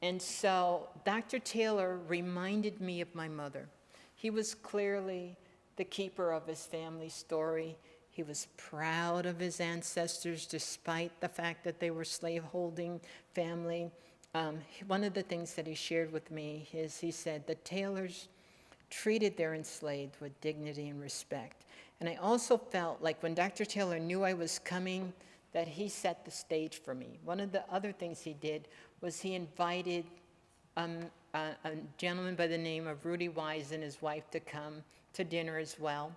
And so Dr. Taylor reminded me of my mother. He was clearly the keeper of his family story. He was proud of his ancestors despite the fact that they were slaveholding family. One of the things that he shared with me is he said the Taylors treated their enslaved with dignity and respect. And I also felt like when Dr. Taylor knew I was coming, that he set the stage for me. One of the other things he did was he invited a gentleman by the name of Rudy Wise and his wife to come to dinner as well.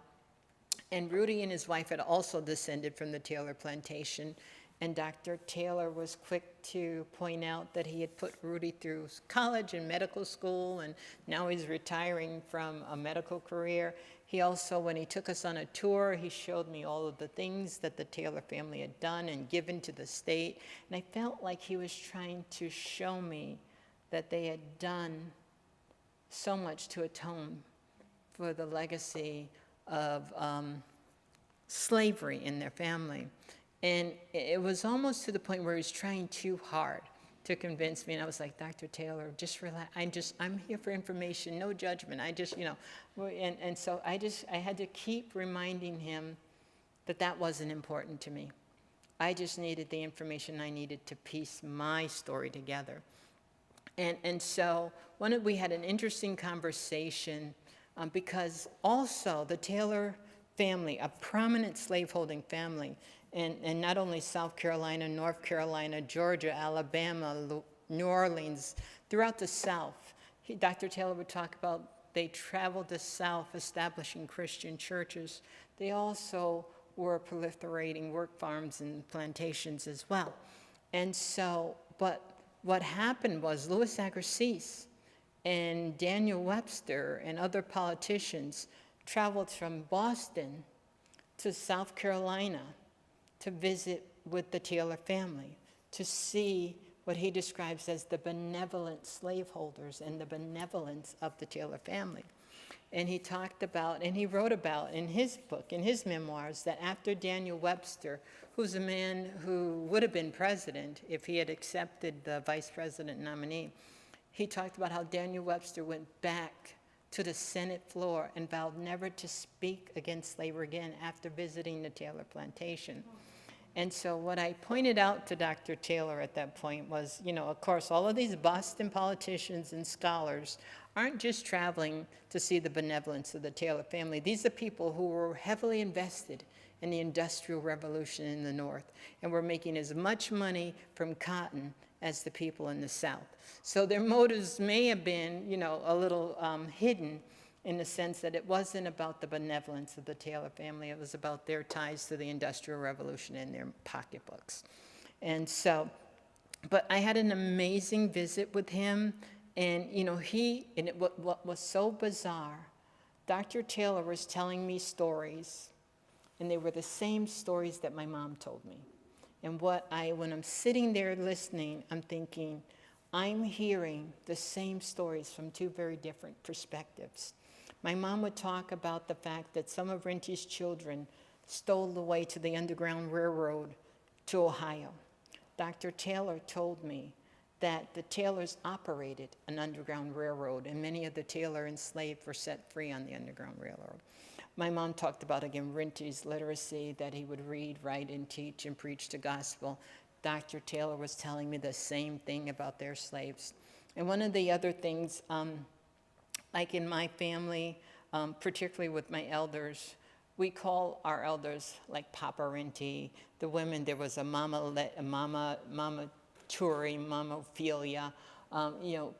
And Rudy and his wife had also descended from the Taylor plantation. And Dr. Taylor was quick to point out that he had put Rudy through college and medical school, and now he's retiring from a medical career. He also, when he took us on a tour, he showed me all of the things that the Taylor family had done and given to the state. And I felt like he was trying to show me that they had done so much to atone for the legacy of slavery in their family. And it was almost to the point where he was trying too hard to convince me. And I was like, Dr. Taylor, just relax. I'm here for information, no judgment. And so I had to keep reminding him that that wasn't important to me. I just needed the information I needed to piece my story together. And so we had an interesting conversation because also the Taylor family, a prominent slaveholding family, and not only South Carolina, North Carolina, Georgia, Alabama, New Orleans, throughout the South. Dr. Taylor would talk about they traveled the South establishing Christian churches. They also were proliferating work farms and plantations as well. And so, but what happened was Louis Agassiz and Daniel Webster and other politicians traveled from Boston to South Carolina to visit with the Taylor family, to see what he describes as the benevolent slaveholders and the benevolence of the Taylor family. And he talked about, and he wrote about in his book, in his memoirs, that after Daniel Webster, who's a man who would have been president if he had accepted the vice president nominee, he talked about how Daniel Webster went back to the Senate floor and vowed never to speak against slavery again after visiting the Taylor plantation. And so what I pointed out to Dr. Taylor at that point was, of course, all of these Boston politicians and scholars aren't just traveling to see the benevolence of the Taylor family. These are people who were heavily invested in the Industrial Revolution in the North and were making as much money from cotton as the people in the South. So their motives may have been, a little hidden, in the sense that it wasn't about the benevolence of the Taylor family. It was about their ties to the Industrial Revolution in their pocketbooks. And so, but I had an amazing visit with him. And, what was so bizarre, Dr. Taylor was telling me stories, and they were the same stories that my mom told me. And when I'm sitting there listening, I'm thinking, I'm hearing the same stories from two very different perspectives. My mom would talk about the fact that some of Renty's children stole the way to the Underground Railroad to Ohio. Dr. Taylor told me that the Taylors operated an Underground Railroad, and many of the Taylor enslaved were set free on the Underground Railroad. My mom talked about, again, Renty's literacy, that he would read, write, and teach and preach the gospel. Dr. Taylor was telling me the same thing about their slaves. And one of the other things, like in my family, particularly with my elders, we call our elders like Papa Renty. The women, there was a Mama Turi, Mama Ophelia.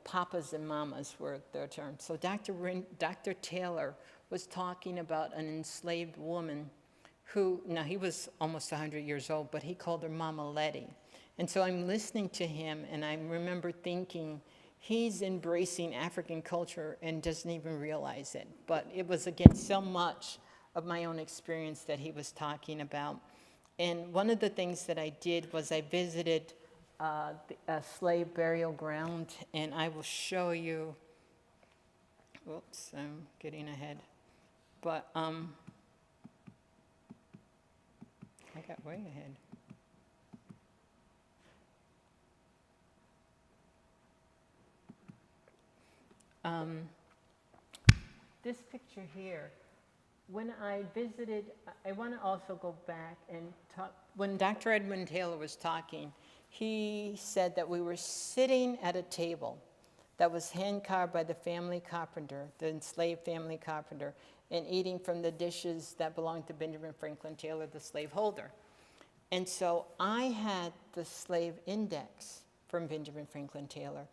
Papas and mamas were their terms. So Dr. Taylor was talking about an enslaved woman who, now he was almost 100 years old, but he called her Mama Letty. And so I'm listening to him, and I remember thinking, he's embracing African culture and doesn't even realize it. But it was, again, so much of my own experience that he was talking about. And one of the things that I did was I visited a slave burial ground, and I will show you, whoops, I'm getting ahead. But I got way ahead. this picture here, when I visited, I want to also go back and talk, when Dr. Edmund Taylor was talking, he said that we were sitting at a table that was hand-carved by the family carpenter, the enslaved family carpenter, and eating from the dishes that belonged to Benjamin Franklin Taylor, the slaveholder. And so I had the slave index from Benjamin Franklin Taylor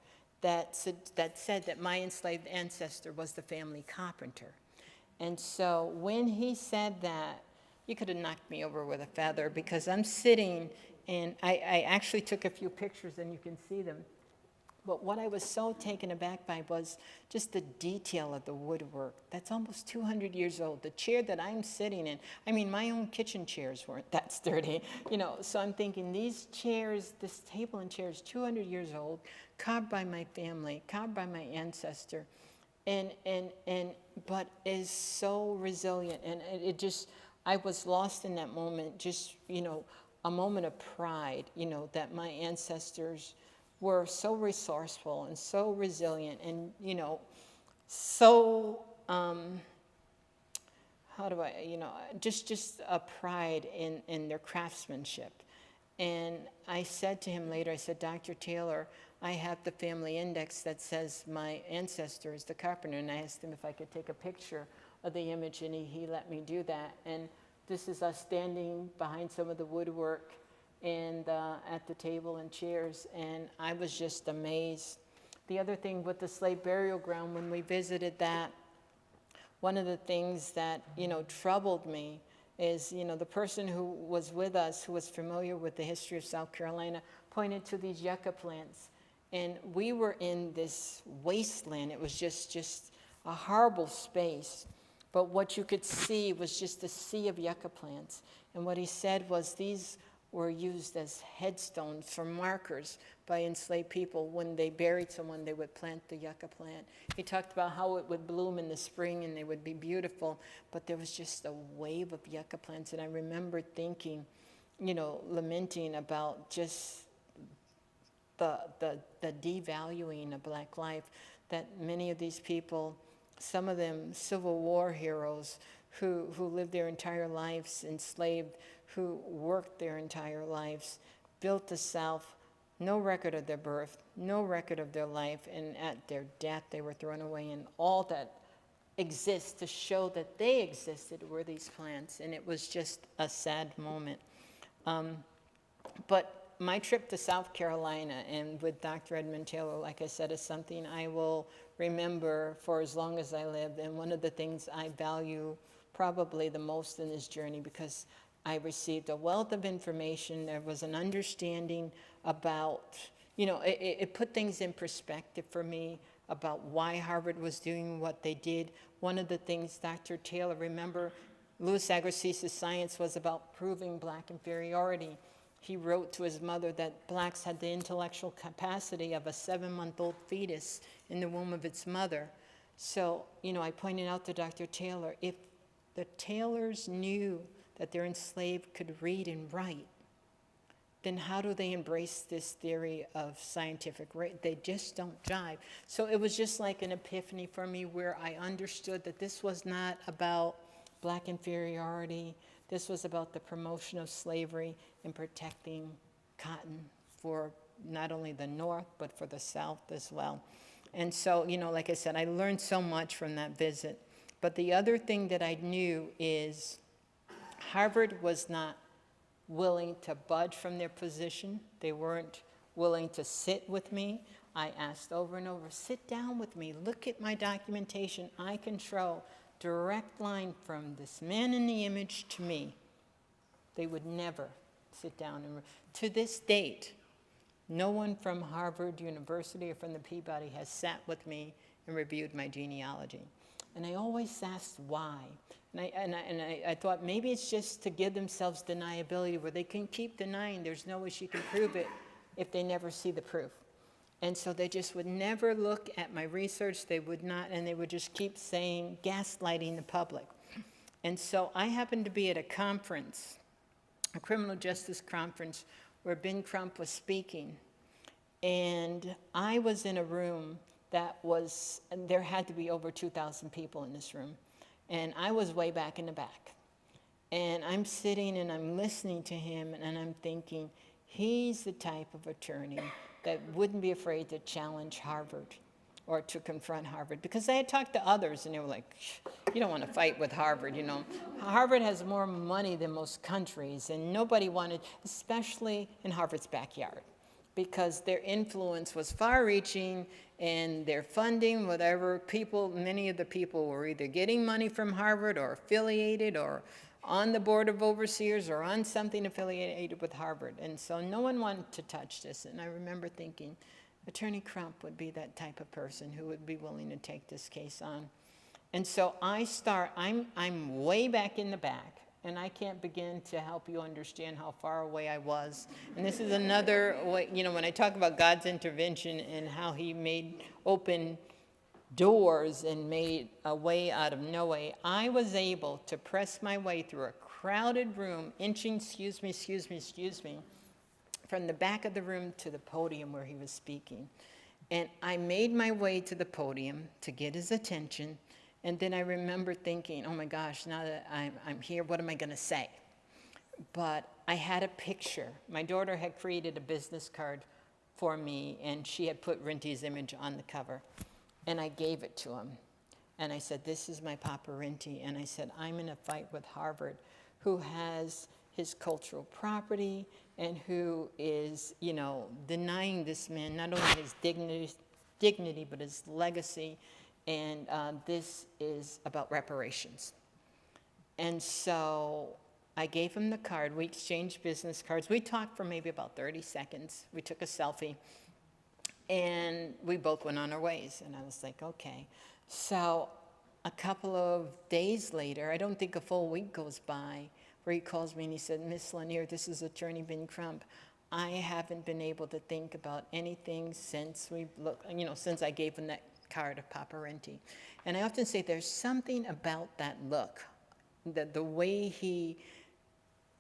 that said that my enslaved ancestor was the family carpenter. And so when he said that, you could have knocked me over with a feather, because I'm sitting, and I actually took a few pictures and you can see them. But what I was so taken aback by was just the detail of the woodwork. That's almost 200 years old. The chair that I'm sitting in, I mean, my own kitchen chairs weren't that sturdy, you know. So I'm thinking, these chairs, this table and chairs, 200 years old, carved by my family, carved by my ancestor, but is so resilient. And it just, I was lost in that moment, just, you know, a moment of pride, you know, that my ancestors were so resourceful and so resilient and, you know, so, how do I, you know, just a pride in their craftsmanship. And I said to him later, I said, Dr. Taylor, I have the family index that says my ancestor is the carpenter. And I asked him if I could take a picture of the image, and he let me do that. And this is us standing behind some of the woodwork and at the table and chairs, and I was just amazed. The other thing with the slave burial ground, when we visited that, one of the things that, you know, troubled me is, you know, the person who was with us, who was familiar with the history of South Carolina, pointed to these yucca plants. And we were in this wasteland. It was just a horrible space. But what you could see was just a sea of yucca plants. And what he said was these were used as headstones for markers by enslaved people. When they buried someone, they would plant the yucca plant. He talked about how it would bloom in the spring and they would be beautiful, but there was just a wave of yucca plants. And I remember thinking, you know, lamenting about just the devaluing of Black life, that many of these people, some of them Civil War heroes who lived their entire lives enslaved, who worked their entire lives, built the South, no record of their birth, no record of their life, and at their death they were thrown away, and all that exists to show that they existed were these plants, and it was just a sad moment. But my trip to South Carolina and with Dr. Edmund Taylor, like I said, is something I will remember for as long as I live, and one of the things I value probably the most in this journey, because I received a wealth of information. There was an understanding about, you know, it put things in perspective for me about why Harvard was doing what they did. One of the things Dr. Taylor, remember, Louis Agassiz's science was about proving Black inferiority. He wrote to his mother that Blacks had the intellectual capacity of a 7-month-old fetus in the womb of its mother. So, you know, I pointed out to Dr. Taylor, if the Taylors knew that their enslaved could read and write, then how do they embrace this theory of scientific rate? They just don't jive. So it was just like an epiphany for me, where I understood that this was not about Black inferiority. This was about the promotion of slavery and protecting cotton for not only the North, but for the South as well. And so, you know, like I said, I learned so much from that visit. But the other thing that I knew is Harvard was not willing to budge from their position. They weren't willing to sit with me. I asked over and over, sit down with me, look at my documentation. I control direct line from this man in the image to me. They would never sit down. And to this date, no one from Harvard University or from the Peabody has sat with me and reviewed my genealogy. And I always asked why. And I thought maybe it's just to give themselves deniability, where they can keep denying there's no way she can prove it if they never see the proof. And so they just would never look at my research. They would not, and they would just keep saying, gaslighting the public. And so I happened to be at a conference, a criminal justice conference, where Ben Crump was speaking. And I was in a room and there had to be over 2,000 people in this room. And I was way back in the back. And I'm sitting and I'm listening to him and I'm thinking, he's the type of attorney that wouldn't be afraid to challenge Harvard or to confront Harvard. Because I had talked to others and they were like, you don't want to fight with Harvard, you know. Harvard has more money than most countries, and nobody wanted, especially in Harvard's backyard, because their influence was far-reaching and their funding, whatever, many of the people were either getting money from Harvard or affiliated or on the board of overseers or on something affiliated with Harvard. And so no one wanted to touch this. And I remember thinking, Attorney Crump would be that type of person who would be willing to take this case on. And so I'm way back in the back, and I can't begin to help you understand how far away I was. And this is another way, you know, when I talk about God's intervention and how he made open doors and made a way out of no way, I was able to press my way through a crowded room, inching, excuse me, from the back of the room to the podium where he was speaking. And I made my way to the podium to get his attention. And then I remember thinking, oh my gosh, now that I'm here, what am I going to say? But I had a picture. My daughter had created a business card for me, and she had put Renty's image on the cover. And I gave it to him. And I said, this is my Papa Renty. And I said, I'm in a fight with Harvard, who has his cultural property and who is, you know, denying this man not only his dignity but his legacy. And this is about reparations. And so I gave him the card. We exchanged business cards. We talked for maybe about 30 seconds. We took a selfie. And we both went on our ways. And I was like, okay. So a couple of days later, I don't think a full week goes by, where he calls me and he said, Miss Lanier, this is Attorney Ben Crump. I haven't been able to think about anything since since I gave him that card of Papa Renty. And I often say there's something about that look, that the way he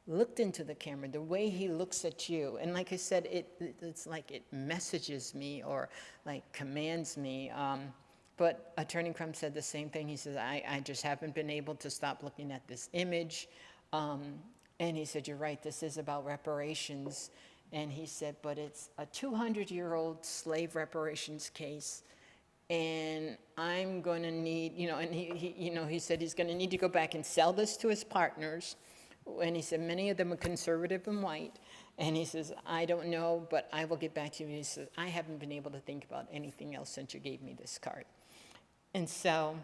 looked into the camera, the way he looks at you. And like I said, it's like it messages me or like commands me. But Attorney Crump said the same thing. He says, I just haven't been able to stop looking at this image. And he said, you're right, this is about reparations. And he said, but it's a 200-year-old slave reparations case. And I'm going to need, and he said he's going to need to go back and sell this to his partners. And he said, many of them are conservative and white. And he says, I don't know, but I will get back to you. He says, I haven't been able to think about anything else since you gave me this card. And so,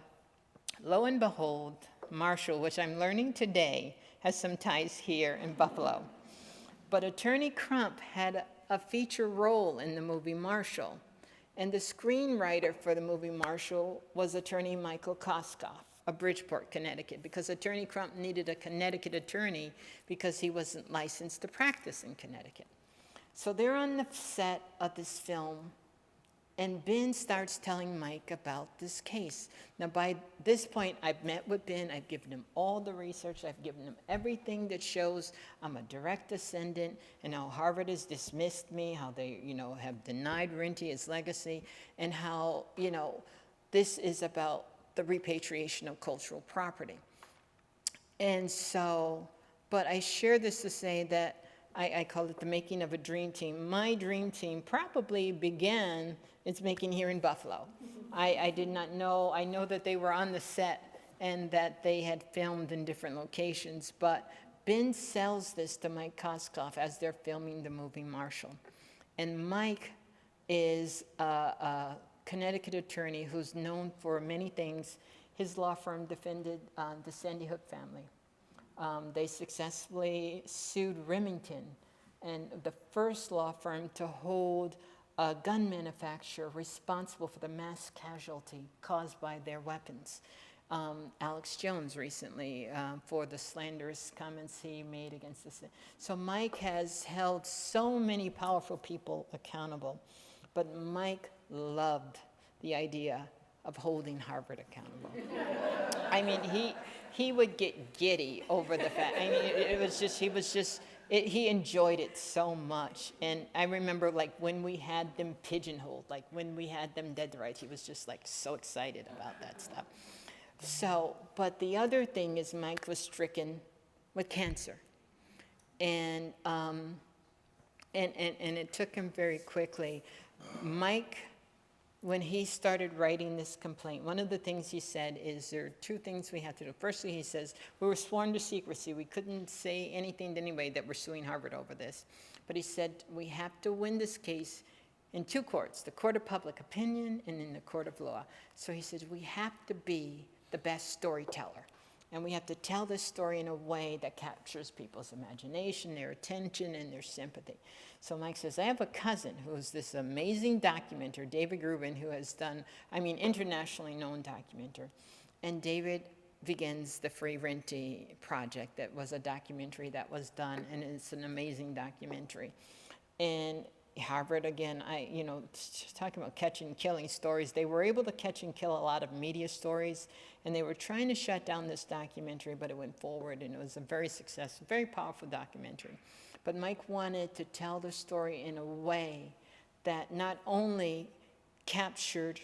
lo and behold, Marshall, which I'm learning today, has some ties here in Buffalo. But Attorney Crump had a feature role in the movie Marshall. And the screenwriter for the movie Marshall was Attorney Michael Koskoff of Bridgeport, Connecticut, because Attorney Crump needed a Connecticut attorney because he wasn't licensed to practice in Connecticut. So they're on the set of this film, and Ben starts telling Mike about this case. Now, by this point, I've met with Ben. I've given him all the research. I've given him everything that shows I'm a direct descendant, and how Harvard has dismissed me, how they, have denied Renty his legacy, and how, this is about the repatriation of cultural property. And so, but I share this to say that I call it the making of a dream team. My dream team probably began its making here in Buffalo. I did not know. I know that they were on the set and that they had filmed in different locations, but Ben sells this to Mike Koskoff as they're filming the movie Marshall. And Mike is a Connecticut attorney who's known for many things. His law firm defended the Sandy Hook family. They successfully sued Remington, and the first law firm to hold a gun manufacturer responsible for the mass casualty caused by their weapons. Alex Jones recently for the slanderous comments he made against this. So Mike has held so many powerful people accountable, but Mike loved the idea of holding Harvard accountable. I mean, he would get giddy over the fact. I mean, he enjoyed it so much. And I remember like when we had them pigeonholed, like when we had them dead to rights, he was just like so excited about that stuff. So, but the other thing is Mike was stricken with cancer. And it took him very quickly. Mike, when he started writing this complaint, one of the things he said is there are two things we have to do. Firstly, he says, we were sworn to secrecy. We couldn't say anything to anybody that we're suing Harvard over this. But he said, we have to win this case in two courts, the court of public opinion and in the court of law. So he says, we have to be the best storyteller. And we have to tell this story in a way that captures people's imagination, their attention, and their sympathy. So Mike says, I have a cousin who's this amazing documenter, David Rubin, who has done, internationally known documenter. And David begins the Free Renty project that was a documentary that was done, and it's an amazing documentary. And Harvard, again, talking about catching and killing stories, they were able to catch and kill a lot of media stories, and they were trying to shut down this documentary, but it went forward, and it was a very successful, very powerful documentary. But Mike wanted to tell the story in a way that not only captured,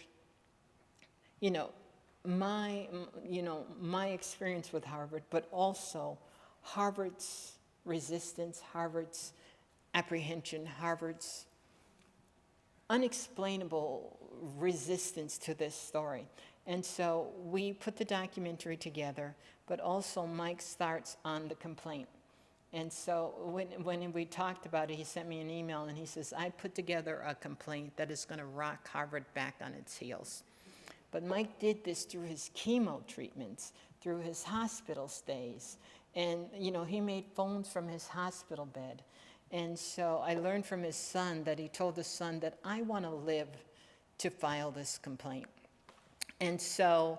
my experience with Harvard, but also Harvard's resistance, Harvard's apprehension, Harvard's unexplainable resistance to this story. And so we put the documentary together, but also Mike starts on the complaint. And so when we talked about it, he sent me an email and he says, I put together a complaint that is going to rock Harvard back on its heels. But Mike did this through his chemo treatments, through his hospital stays. And, he made phones from his hospital bed. And so I learned from his son that he told his son that I want to live to file this complaint. And so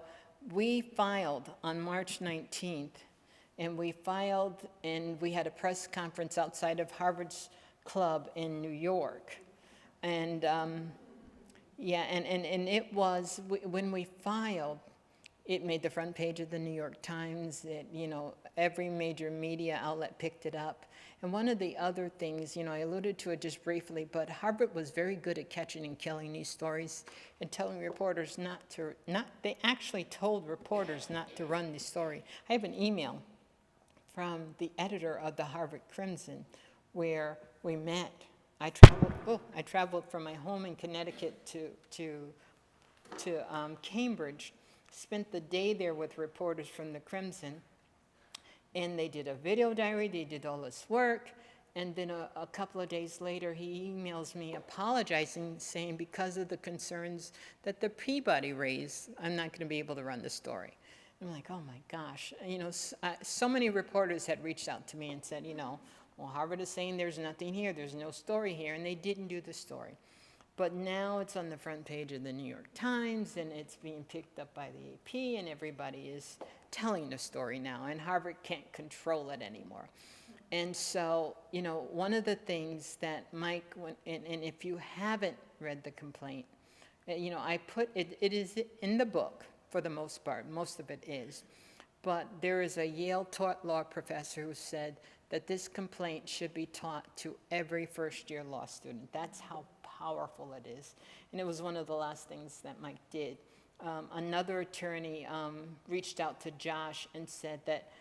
we filed on March 19th, and we had a press conference outside of Harvard's club in New York. And it was, when we filed, it made the front page of the New York Times. Every major media outlet picked it up. And one of the other things, I alluded to it just briefly, but Harvard was very good at catching and killing these stories and telling reporters they actually told reporters not to run the story. I have an email from the editor of the Harvard Crimson where we met. I traveled from my home in Connecticut to Cambridge, spent the day there with reporters from the Crimson, and they did a video diary, they did all this work, and then a couple of days later, he emails me apologizing, saying because of the concerns that the Peabody raised, I'm not going to be able to run the story. I'm like, oh my gosh. So many reporters had reached out to me and said, well, Harvard is saying there's nothing here, there's no story here, and they didn't do the story. But now it's on the front page of the New York Times, and it's being picked up by the AP, and everybody is telling the story now, and Harvard can't control it anymore. And so, one of the things that Mike, and if you haven't read the complaint, I put, it is in the book for the most part, most of it is, but there is a Yale taught law professor who said that this complaint should be taught to every first-year law student. That's how powerful it is. And it was one of the last things that Mike did. Another attorney reached out to Josh and said that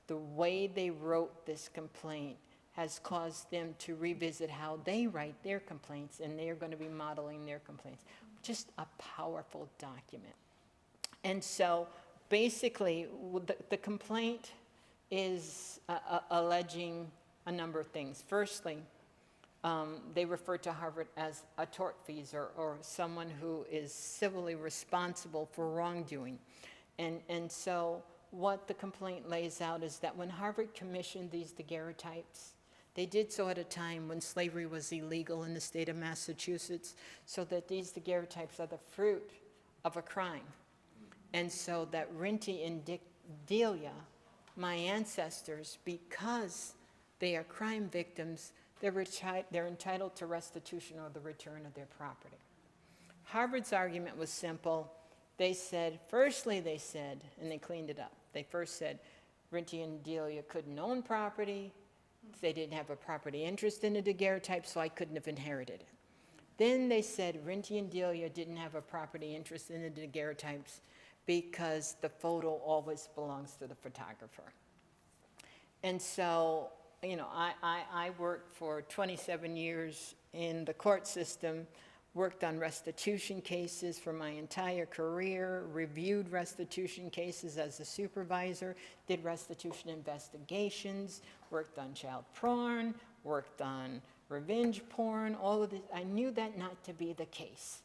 the way they wrote this complaint has caused them to revisit how they write their complaints, and they are going to be modeling their complaints. Just a powerful document. And so basically, the complaint is alleging a number of things. Firstly, they refer to Harvard as a tortfeasor, or someone who is civilly responsible for wrongdoing. And so what the complaint lays out is that when Harvard commissioned these daguerreotypes, they did so at a time when slavery was illegal in the state of Massachusetts, so that these daguerreotypes are the fruit of a crime. And so that Renty and Delia, my ancestors, because they are crime victims, they're entitled to restitution or the return of their property. Harvard's argument was simple. Firstly they said, and they cleaned it up. They first said Renty and Delia couldn't own property, they didn't have a property interest in the daguerreotype, so I couldn't have inherited it. Then they said Renty and Delia didn't have a property interest in the daguerreotypes because the photo always belongs to the photographer. And so, you know, I worked for 27 years in the court system, worked on restitution cases for my entire career, reviewed restitution cases as a supervisor, did restitution investigations, worked on child porn, worked on revenge porn, all of this. I knew that not to be the case.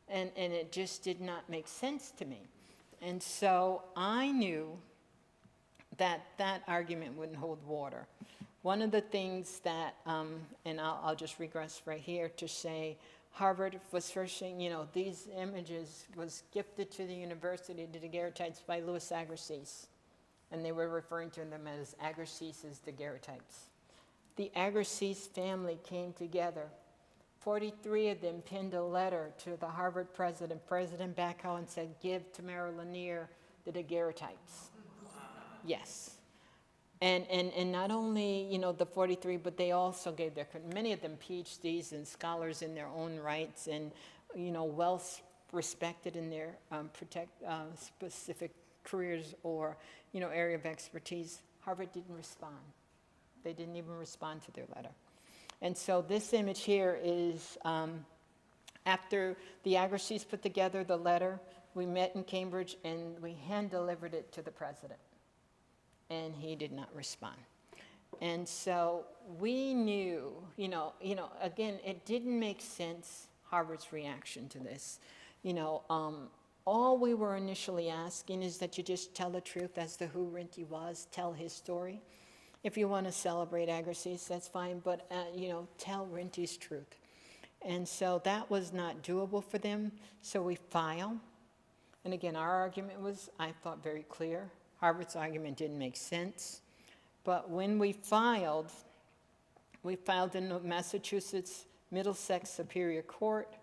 And it just did not make sense to me. And so I knew that that argument wouldn't hold water. One of the things that, and I'll just regress right here to say, Harvard was first saying, you know, these images was gifted to the university, the daguerreotypes, by Louis Agassiz. And they were referring to them as Agassiz's daguerreotypes. The Agassiz family came together. 43 of them pinned a letter to the Harvard president, President Bacow, and said, give Tamara Lanier the daguerreotypes. Yes. And not only, you know, the 43, but they also gave their, many of them PhDs and scholars in their own rights and, you know, well respected in their specific careers or, you know, area of expertise. Harvard didn't respond. They didn't even respond to their letter. And so this image here is after the Agassiz put together the letter, we met in Cambridge and we hand-delivered it to the president. And he did not respond. And so we knew, again, it didn't make sense, Harvard's reaction to this. You know, all we were initially asking is that you just tell the truth as to who Renty was, tell his story. If you want to celebrate Agassiz, that's fine, but, tell Renty's truth. And so that was not doable for them, so we filed. And again, our argument was, I thought, very clear. Harvard's argument didn't make sense. But when we filed in the Massachusetts Middlesex Superior Court,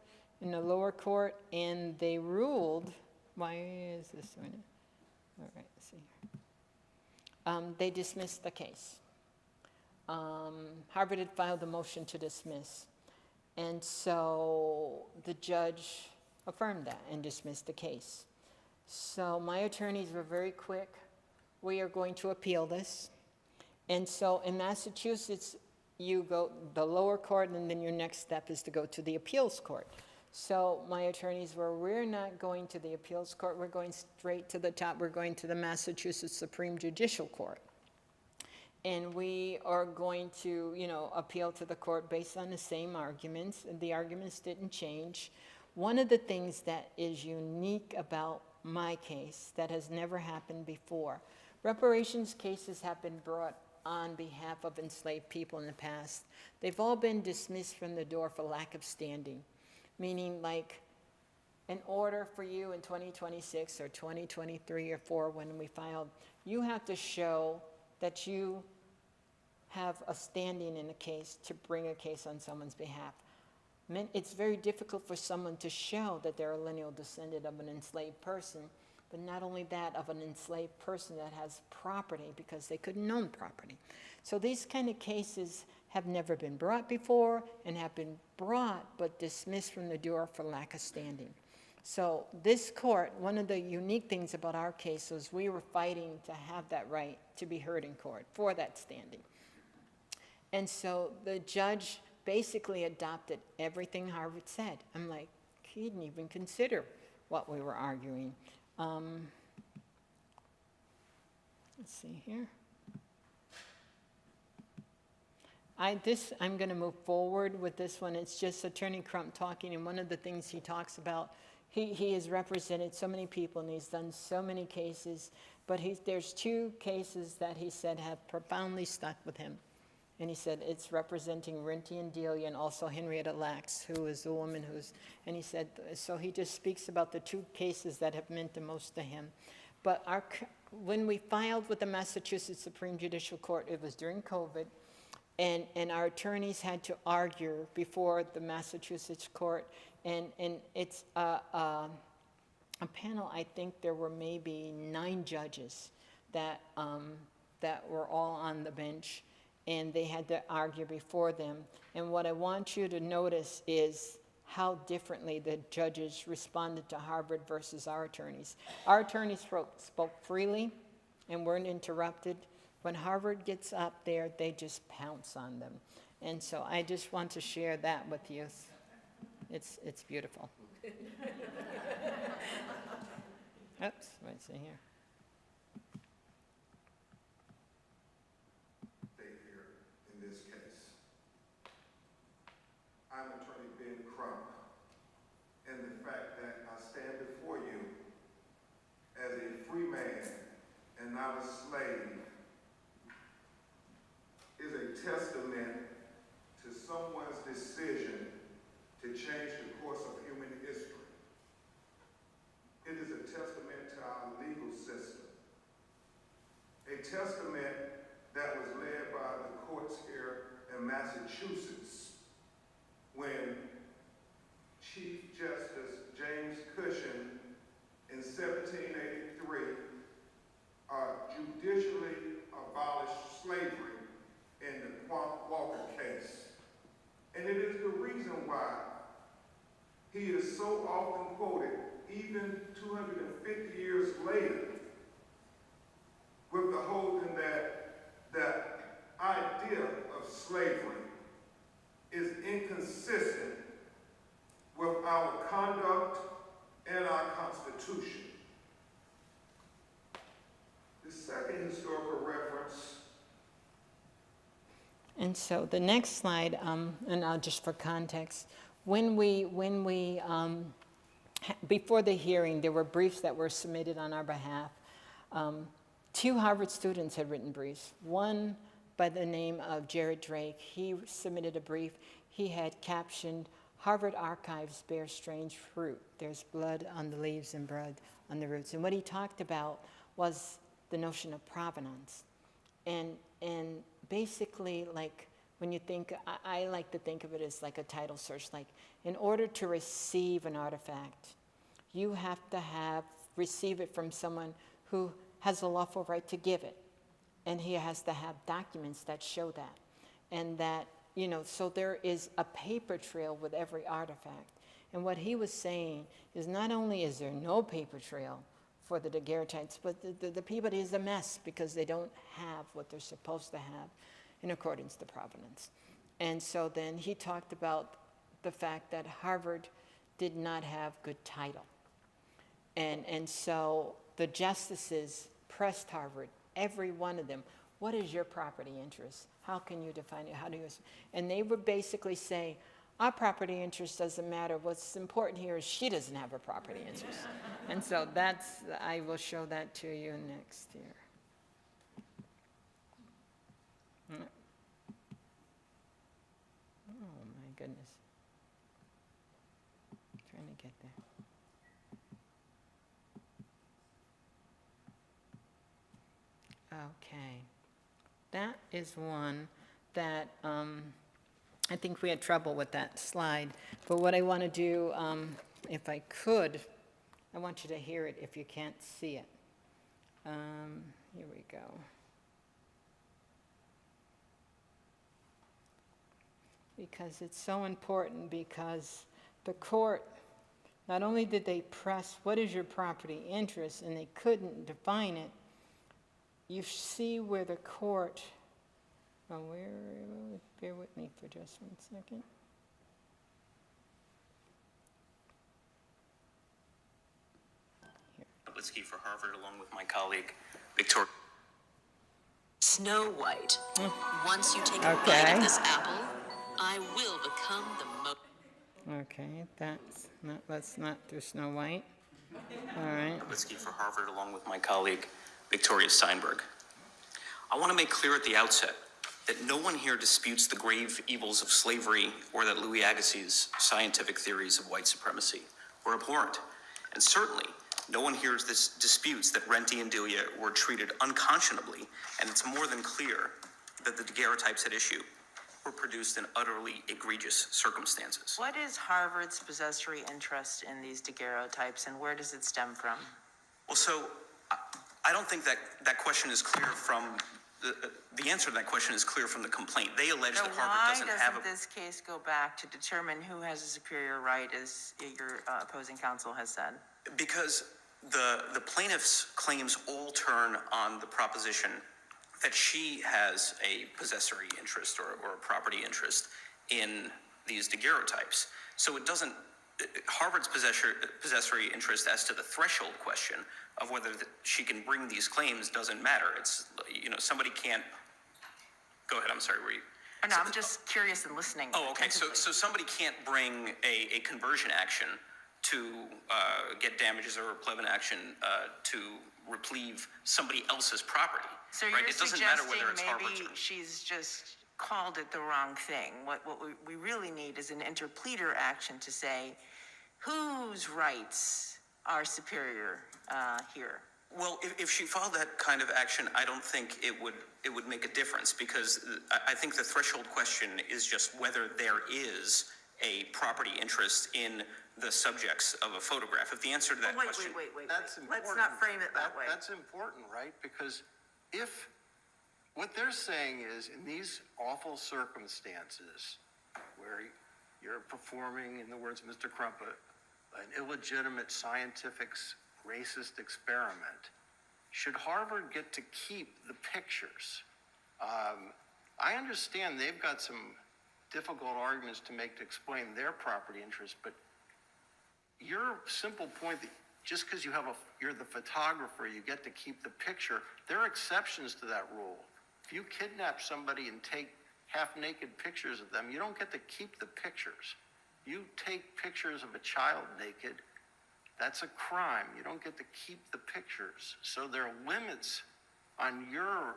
in the lower court, and they ruled, why is this doing it? All right, let's see here. They dismissed the case. Harvard had filed a motion to dismiss. And so the judge affirmed that and dismissed the case. So my attorneys were very quick. We are going to appeal this. And so in Massachusetts, you go the lower court, and then your next step is to go to the appeals court. So my attorneys were, we're not going to the appeals court. We're going straight to the top. We're going to the Massachusetts Supreme Judicial Court. And we are going to, appeal to the court based on the same arguments. And the arguments didn't change. One of the things that is unique about my case that has never happened before, reparations cases have been brought on behalf of enslaved people in the past. They've all been dismissed from the door for lack of standing, meaning like in order for you in 2026 or 2023 or 4 when we filed, you have to show that you have a standing in a case to bring a case on someone's behalf. It's very difficult for someone to show that they're a lineal descendant of an enslaved person, but not only that, of an enslaved person that has property because they couldn't own property. So these kind of cases have never been brought before and have been brought but dismissed from the door for lack of standing. So this court, one of the unique things about our case was we were fighting to have that right to be heard in court for that standing. And so the judge basically adopted everything Harvard said. I'm like, he didn't even consider what we were arguing. Let's see here. I'm going to move forward with this one. It's just Attorney Crump talking, and one of the things he talks about, he has represented so many people and he's done so many cases, but there's 2 cases that he said have profoundly stuck with him. And he said it's representing Renty and Delia and also Henrietta Lacks, who is the woman and he said, so he just speaks about the 2 cases that have meant the most to him. But when we filed with the Massachusetts Supreme Judicial Court, it was during COVID, and our attorneys had to argue before the Massachusetts court, and it's a panel, I think there were maybe 9 judges that were all on the bench. and they had to argue before them. And what I want you to notice is how differently the judges responded to Harvard versus our attorneys. Our attorneys spoke freely and weren't interrupted. When Harvard gets up there, they just pounce on them. And so I just want to share that with you. It's beautiful. Oops, what's in here? Here in this case. I'm Attorney Ben Crump, and the fact that I stand before you as a free man and not a slave is a testament to someone's decision to change the course of human history. It is a testament to our legal system, a testament that was led by the courts here in Massachusetts when Chief Justice James Cushing in 1783 judicially abolished slavery in the Walker case. And it is the reason why he is so often quoted, even 250 years later, with the holding that the idea of slavery is inconsistent with our conduct and our Constitution. The second historical reference. And so the next slide, and I'll just for context, before the hearing, there were briefs that were submitted on our behalf. 2 Harvard students had written briefs. One by the name of Jared Drake, he submitted a brief. He had captioned, "Harvard archives bear strange fruit. There's blood on the leaves and blood on the roots." And what he talked about was the notion of provenance. And basically, like, when you think, I like to think of it as like a title search. Like, in order to receive an artifact, you have to receive it from someone who has a lawful right to give it. And he has to have documents that show that. And that, so there is a paper trail with every artifact. And what he was saying is not only is there no paper trail for the daguerreotypes, but the Peabody is a mess because they don't have what they're supposed to have in accordance to provenance. And so then he talked about the fact that Harvard did not have good title. And so the justices pressed Harvard, every one of them, what is your property interest? How can you define it? How do you? And they would basically say, our property interest doesn't matter. What's important here is she doesn't have a property interest. And so I will show that to you next year. Oh my goodness. I'm trying to get there. Okay. That is one that I think we had trouble with that slide. But what I want to do, if I could, I want you to hear it if you can't see it. Here we go. Because it's so important, because the court, not only did they press, what is your property interest, and they couldn't define it, you see where the court, bear with me for just 1 second. Here. For Harvard, along with my colleague, Victoria. Snow White. Once you take a bite of this apple, I will become the most. Okay, let's not do Snow White. All right. For Harvard, along with my colleague, Victoria Steinberg. I want to make clear at the outset that no one here disputes the grave evils of slavery or that Louis Agassiz's scientific theories of white supremacy were abhorrent. And certainly, no one here disputes that Renty and Delia were treated unconscionably, and it's more than clear that the daguerreotypes at issue were produced in utterly egregious circumstances. What is Harvard's possessory interest in these daguerreotypes, and where does it stem from? Well, so I don't think that question is clear from the answer to that question is clear from the complaint. They allege So that Harvard why doesn't have doesn't this case go back to determine who has a superior right, as your opposing counsel has said? because the plaintiff's claims all turn on the proposition that she has a possessory interest or a property interest in these daguerreotypes. So it doesn't, Harvard's possessory interest as to the threshold question of whether she can bring these claims doesn't matter. It's, somebody can't, go ahead, I'm sorry, were you? No, I'm just curious and listening. Oh, okay, so attentively. somebody can't bring a conversion action to get damages or a plebiscite action to retrieve somebody else's property. So right? you're It doesn't matter suggesting whether it's Harvard's maybe or... she's just called it the wrong thing. What we really need is an interpleader action to say whose rights are superior here. Well, if she filed that kind of action, I don't think it would make a difference, because I think the threshold question is just whether there is a property interest in the subjects of a photograph. If the answer to that question... Wait. That's important. Let's not frame it that way. That's important, right? Because if what they're saying is, in these awful circumstances where you're performing, in the words of Mr. Crumpet, an illegitimate scientific racist experiment, should Harvard get to keep the pictures? I understand they've got some difficult arguments to make to explain their property interest, but your simple point that just because you're the photographer, you get to keep the picture, there are exceptions to that rule. If you kidnap somebody and take half-naked pictures of them, you don't get to keep the pictures. You take pictures of a child naked, that's a crime. You don't get to keep the pictures. So there are limits on your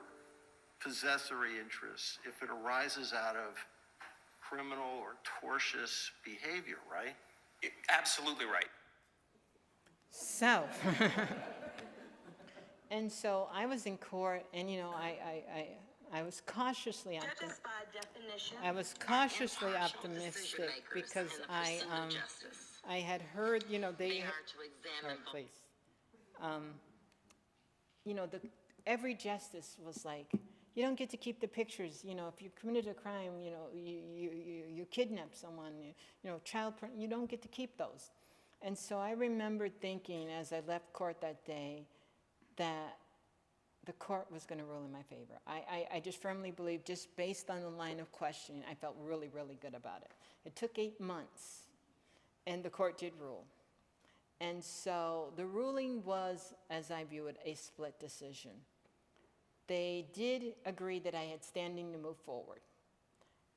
possessory interests if it arises out of criminal or tortious behavior, right? Absolutely right. So, and so I was in court, and I was cautiously optimistic. I was cautiously optimistic because I had heard, they. All right, please. Every justice was like, you don't get to keep the pictures. If you committed a crime, you kidnapped someone, you don't get to keep those. And so I remember thinking as I left court that day that the court was going to rule in my favor. I just firmly believe, just based on the line of questioning, I felt really, really good about it. It took 8 months, and the court did rule. And so the ruling was, as I view it, a split decision. They did agree that I had standing to move forward.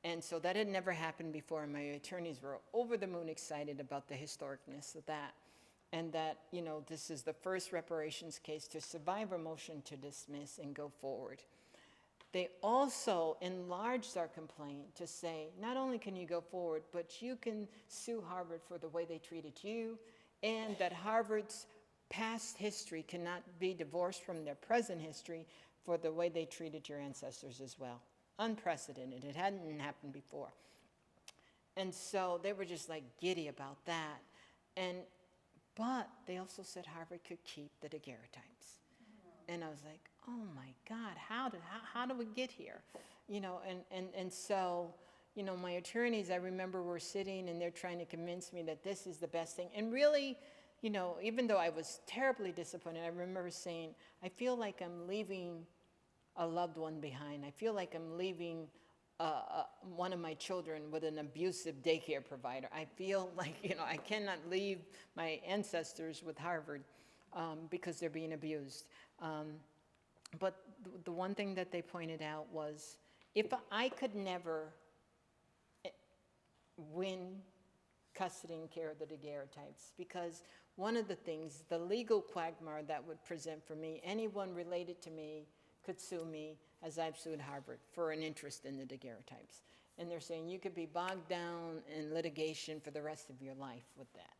And so that had never happened before, and my attorneys were over the moon excited about the historicness of that. And that, this is the first reparations case to survive a motion to dismiss and go forward. They also enlarged our complaint to say, not only can you go forward, but you can sue Harvard for the way they treated you, and that Harvard's past history cannot be divorced from their present history for the way they treated your ancestors as well. Unprecedented. It hadn't happened before. And so they were just like giddy about that. But they also said Harvard could keep the daguerreotypes. And I was like, oh my God, how do we get here? And so, my attorneys, I remember, were sitting and they're trying to convince me that this is the best thing. And really, even though I was terribly disappointed, I remember saying, I feel like I'm leaving a loved one behind. I feel like I'm leaving one of my children with an abusive daycare provider. I feel like, I cannot leave my ancestors with Harvard because they're being abused. But the one thing that they pointed out was, if I could never win custody and care of the daguerreotypes, because one of the things, the legal quagmire that would present for me, anyone related to me could sue me as I've sued Harvard for an interest in the daguerreotypes. And they're saying you could be bogged down in litigation for the rest of your life with that.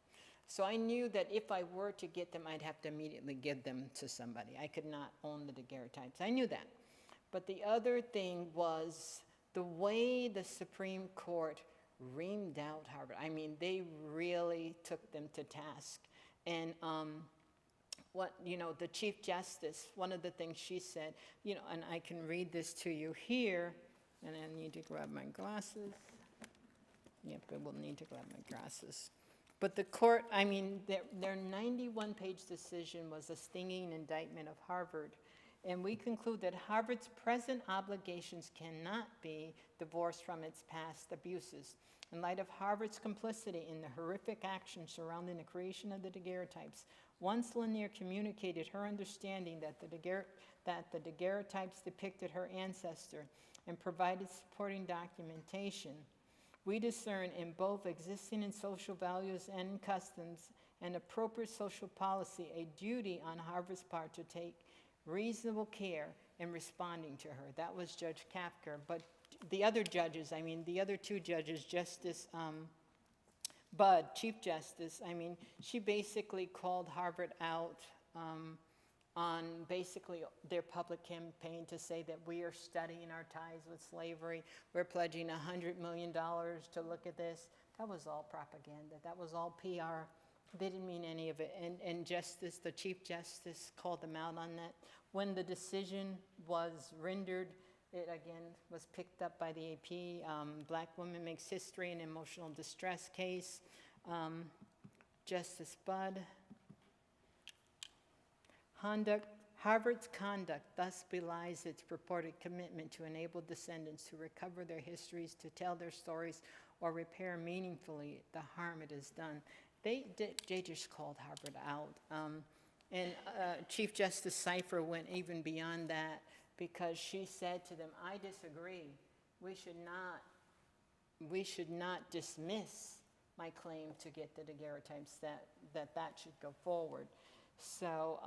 So I knew that if I were to get them, I'd have to immediately give them to somebody. I could not own the daguerreotypes. I knew that. But the other thing was the way the Supreme Court reamed out Harvard. I mean, they really took them to task. And the Chief Justice, one of the things she said, and I can read this to you here, and I need to grab my glasses. Yep, I will need to grab my glasses. But the court, their 91-page decision was a stinging indictment of Harvard. And we conclude that Harvard's present obligations cannot be divorced from its past abuses. In light of Harvard's complicity in the horrific actions surrounding the creation of the daguerreotypes, once Lanier communicated her understanding that the daguerreotypes depicted her ancestor and provided supporting documentation, we discern in both existing and social values and customs and appropriate social policy a duty on Harvard's part to take reasonable care in responding to her. That was Judge Kafker. But the other judges, the other two judges, Justice Budd, Chief Justice, she basically called Harvard out on basically their public campaign to say that we are studying our ties with slavery. We're pledging $100 million to look at this. That was all propaganda. That was all PR. They didn't mean any of it. And the Chief Justice called them out on that. When the decision was rendered, it again was picked up by the AP. Black Women Makes History, an emotional distress case. Justice Budd. Harvard's conduct thus belies its purported commitment to enable descendants to recover their histories, to tell their stories, or repair meaningfully the harm it has done. They just called Harvard out. And Chief Justice Cipher went even beyond that because she said to them, I disagree. We should not dismiss my claim to get the daguerreotypes, that should go forward. So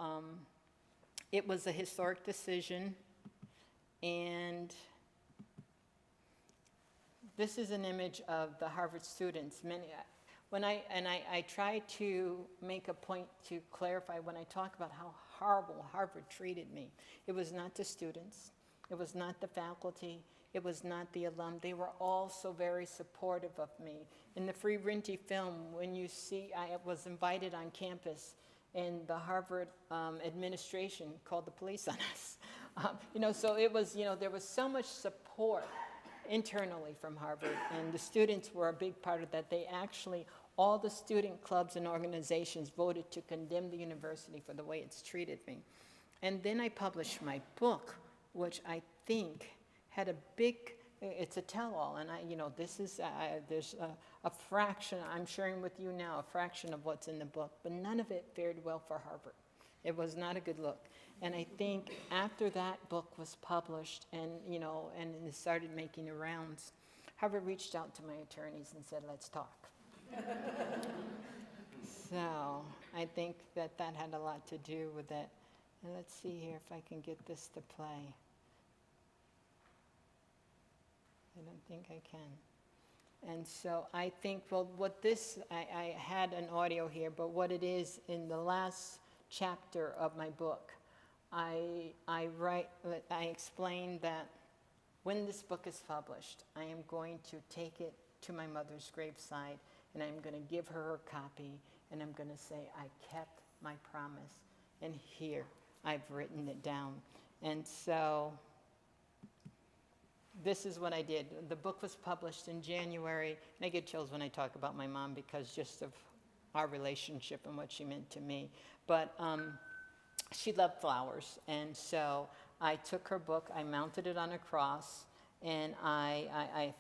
it was a historic decision, and this is an image of the Harvard students. I try to make a point to clarify when I talk about how horrible Harvard treated me. It was not the students, it was not the faculty, it was not the alum. They were all so very supportive of me. In the Free Renty film, when you see, I was invited on campus, and the Harvard administration called the police on us. So it was, there was so much support internally from Harvard, and the students were a big part of that. They actually, all the student clubs and organizations voted to condemn the university for the way it's treated me. And then I published my book, which I think had a big, it's a tell-all, and this is, there's a fraction, I'm sharing with you now, a fraction of what's in the book, but none of it fared well for Harvard. It was not a good look. And I think after that book was published and it started making the rounds, Harvard reached out to my attorneys and said, let's talk. So I think that had a lot to do with it. And let's see here if I can get this to play. I don't think I can. And so I think, well, I had an audio here, but what it is in the last chapter of my book, I explain that when this book is published, I am going to take it to my mother's graveside, and I'm going to give her a copy, and I'm going to say, I kept my promise, and here, I've written it down. And so this is what I did. The book was published in January, and I get chills when I talk about my mom because just of our relationship and what she meant to me. But she loved flowers, and so I took her book, I mounted it on a cross, and I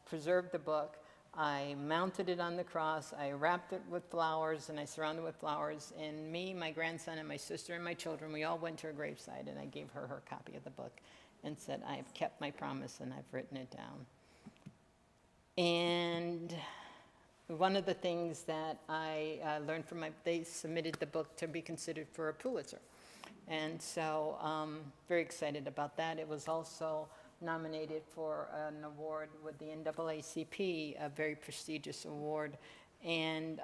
preserved the book. I mounted it on the cross, I wrapped it with flowers, and I surrounded it with flowers, and me, my grandson, and my sister, and my children, we all went to her graveside, and I gave her her copy of the book and said, I have kept my promise, and I've written it down. And one of the things that I learned from they submitted the book to be considered for a Pulitzer. And so very excited about that. It was also nominated for an award with the NAACP, a very prestigious award. And,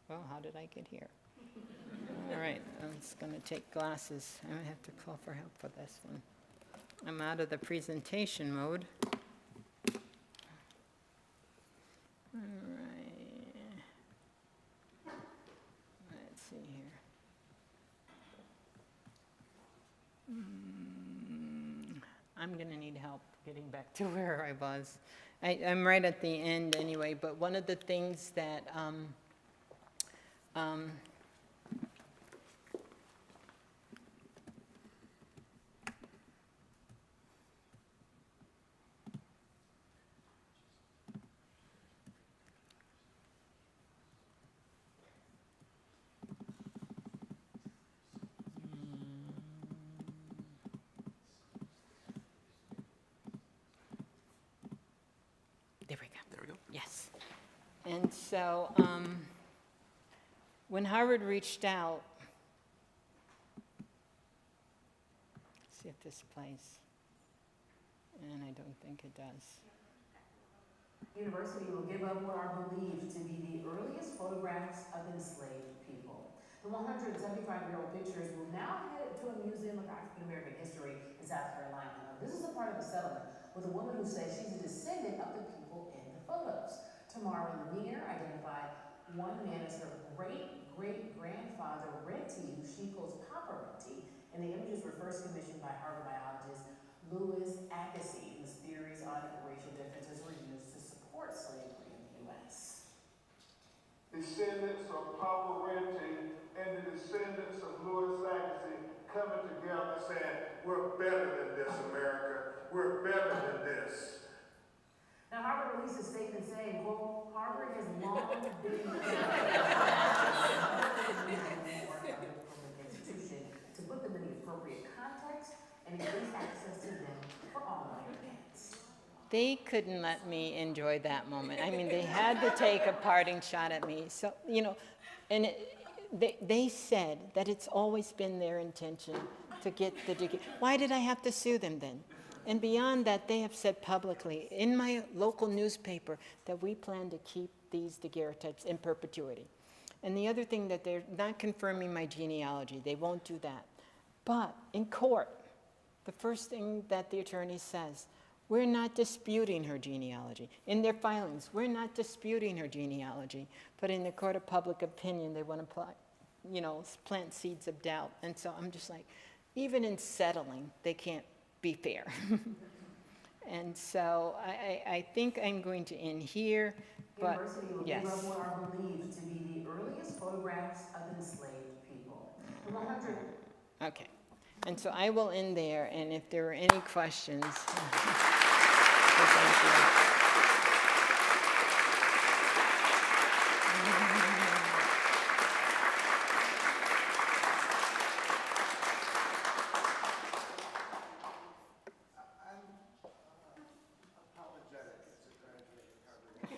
well, how did I get here? All right, I'm just going to take glasses. I'm going to have to call for help for this one. I'm out of the presentation mode. All right. Let's see here. I'm going to need help getting back to where I was. I'm right at the end anyway, but one of the things that there we go. There we go. Yes. And so when Harvard reached out, let's see if this plays, and I don't think it does. University will give up what are believed to be the earliest photographs of enslaved people. The 175-year-old pictures will now head to a museum of African American history in South Carolina. Now, this is a part of a settlement with a woman who says she's a descendant of the people in the photos. Tamara Lanier identified one man as her great-great-grandfather, Renty, who she calls Papa Renty, and the images were first commissioned by Harvard biologist Louis Agassiz, whose theories on racial differences were used to support slavery in the U.S. Descendants of Papa Renty and the descendants of Louis Agassiz coming together saying, we're better than this, America. We're better than this. Now, Harvard released a statement saying, quote, Harvard has long been a public institution to put them in the appropriate context and increase access to them for all Americans. They couldn't let me enjoy that moment. I mean, they had to take a parting shot at me. So, you know, and they said that it's always been their intention to get the degree. Why did I have to sue them then? And beyond that, they have said publicly in my local newspaper that we plan to keep these daguerreotypes in perpetuity. And the other thing, that they're not confirming my genealogy. They won't do that. But in court, the first thing that the attorney says, we're not disputing her genealogy. In their filings, we're not disputing her genealogy. But in the court of public opinion, they want to plant seeds of doubt. And so I'm just like, even in settling, they can't be fair. And so I think I'm going to end here. But University will yes. give up what are believed to be the earliest photographs of enslaved people. The 100. Okay. And so I will end there, and if there are any questions. Thank you.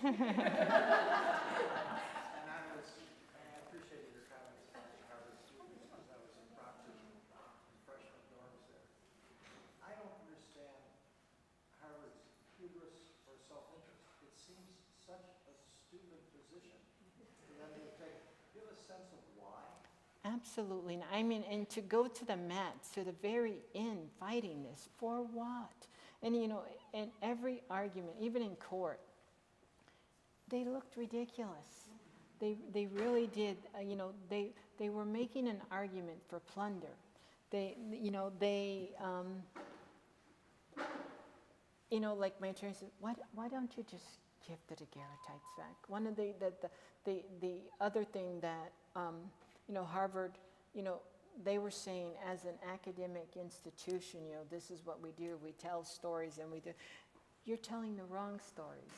And I appreciated your comments about the Harvard students, because I was in Proctor freshman dorms there. I don't understand Harvard's hubris or self-interest. It seems such a stupid position for them to take. Do you have a sense of why? Absolutely. I mean, and to go to the mat, to the very end, fighting this, for what? And, you know, in every argument, even in court, they looked ridiculous. They really did. They were making an argument for plunder. Like my attorney said, why don't you just give the daguerreotypes back? One of the other thing that Harvard, they were saying, as an academic institution, this is what we do. We tell stories, and we do. You're telling the wrong stories.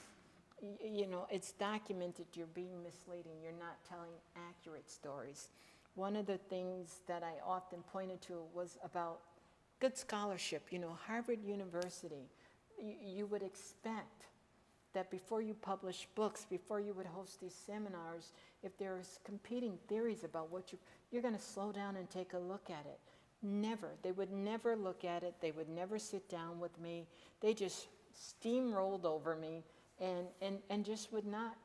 It's documented. You're being misleading. You're not telling accurate stories. One of the things that I often pointed to was about good scholarship. Harvard University, you would expect that before you publish books, before you would host these seminars, if there's competing theories about what you're going to slow down and take a look at it. Never. They would never look at it. They would never sit down with me. They just steamrolled over me. And just would not,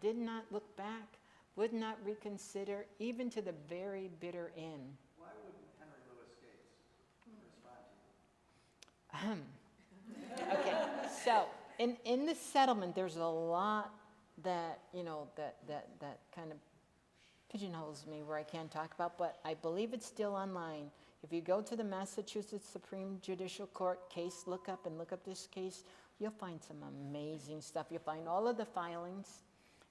did not look back, would not reconsider, even to the very bitter end. Why wouldn't Henry Louis Gates respond to you? Okay, so in the settlement, there's a lot that, that kind of pigeonholes me where I can't talk about, but I believe it's still online. If you go to the Massachusetts Supreme Judicial Court case look up this case, you'll find some amazing stuff. You'll find all of the filings.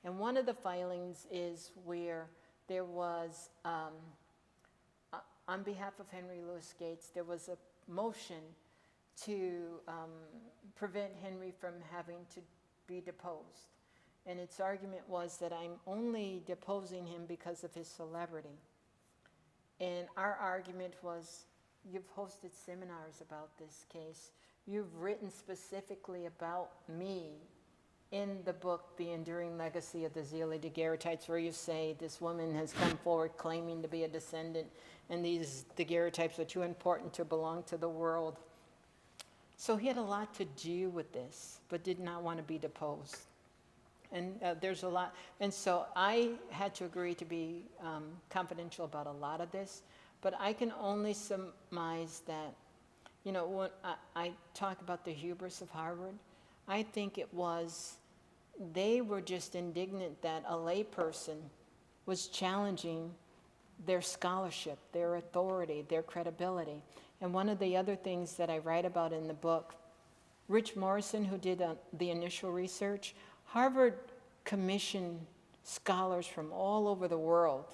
And one of the filings is where there was, on behalf of Henry Louis Gates, there was a motion to prevent Henry from having to be deposed. And its argument was that I'm only deposing him because of his celebrity. And our argument was, you've hosted seminars about this case. You've written specifically about me in the book, The Enduring Legacy of the Delia daguerreotypes, where you say this woman has come forward claiming to be a descendant, and these daguerreotypes are too important to belong to the world. So he had a lot to do with this, but did not want to be deposed. And there's a lot, and so I had to agree to be confidential about a lot of this, but I can only surmise that, you know, when I talk about the hubris of Harvard, I think it was, they were just indignant that a layperson was challenging their scholarship, their authority, their credibility. And one of the other things that I write about in the book, Rich Morrison, who did the initial research, Harvard commissioned scholars from all over the world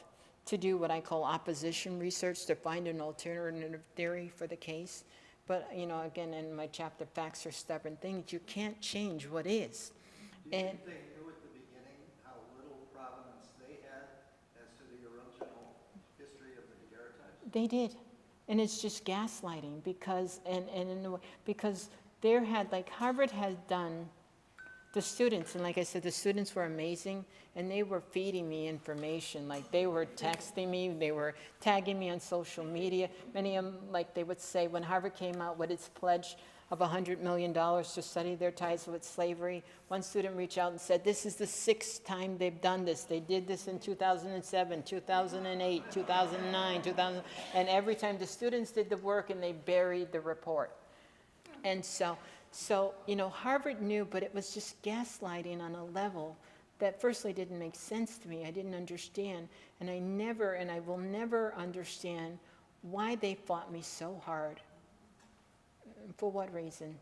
to do what I call opposition research, to find an alternative theory for the case. But, you know, again, in my chapter, Facts Are Stubborn Things, you can't change what is. Do you think they knew at the beginning how little provenance they had as to the original history of the daguerreotypes? They did. And it's just gaslighting because, because there had, like, Harvard had done the students, and like I said, the students were amazing, and they were feeding me information. Like, they were texting me, they were tagging me on social media. Many of them, like, they would say, when Harvard came out with its pledge of $100 million to study their ties with slavery, one student reached out and said, this is the 6th time they've done this. They did this in 2007, 2008, 2009, 2000, and every time the students did the work and they buried the report. And so, you know, Harvard knew, but it was just gaslighting on a level that firstly didn't make sense to me. I didn't understand, and I will never understand why they fought me so hard. For what reason?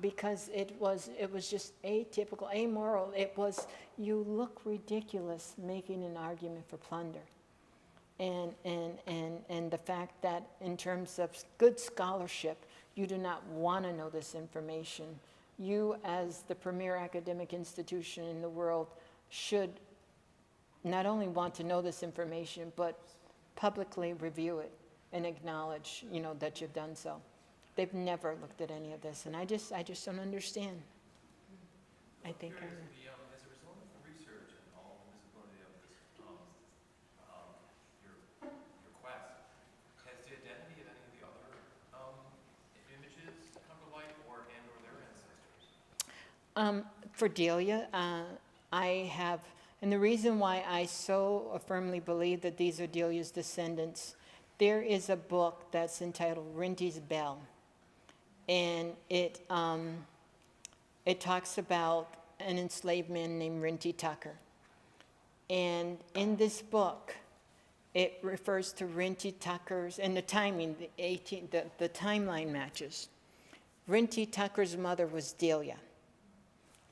Because it was just atypical, amoral. It was, you look ridiculous making an argument for plunder. And the fact that in terms of good scholarship, you do not want to know this information. You, as the premier academic institution in the world, should not only want to know this information, but publicly review it and acknowledge, you know, that you've done so. They've never looked at any of this, and I just don't understand. I think as a result of the research and all the visibility of this, your quest, has the identity of any of the other images come to light, or their ancestors? For Delia, I have, and the reason why I so firmly believe that these are Delia's descendants, there is a book that's entitled Renty's Bell, and it talks about an enslaved man named Renty Tucker. And in this book, it refers to Renty Tucker's, and the timing, the timeline matches. Renty Tucker's mother was Delia,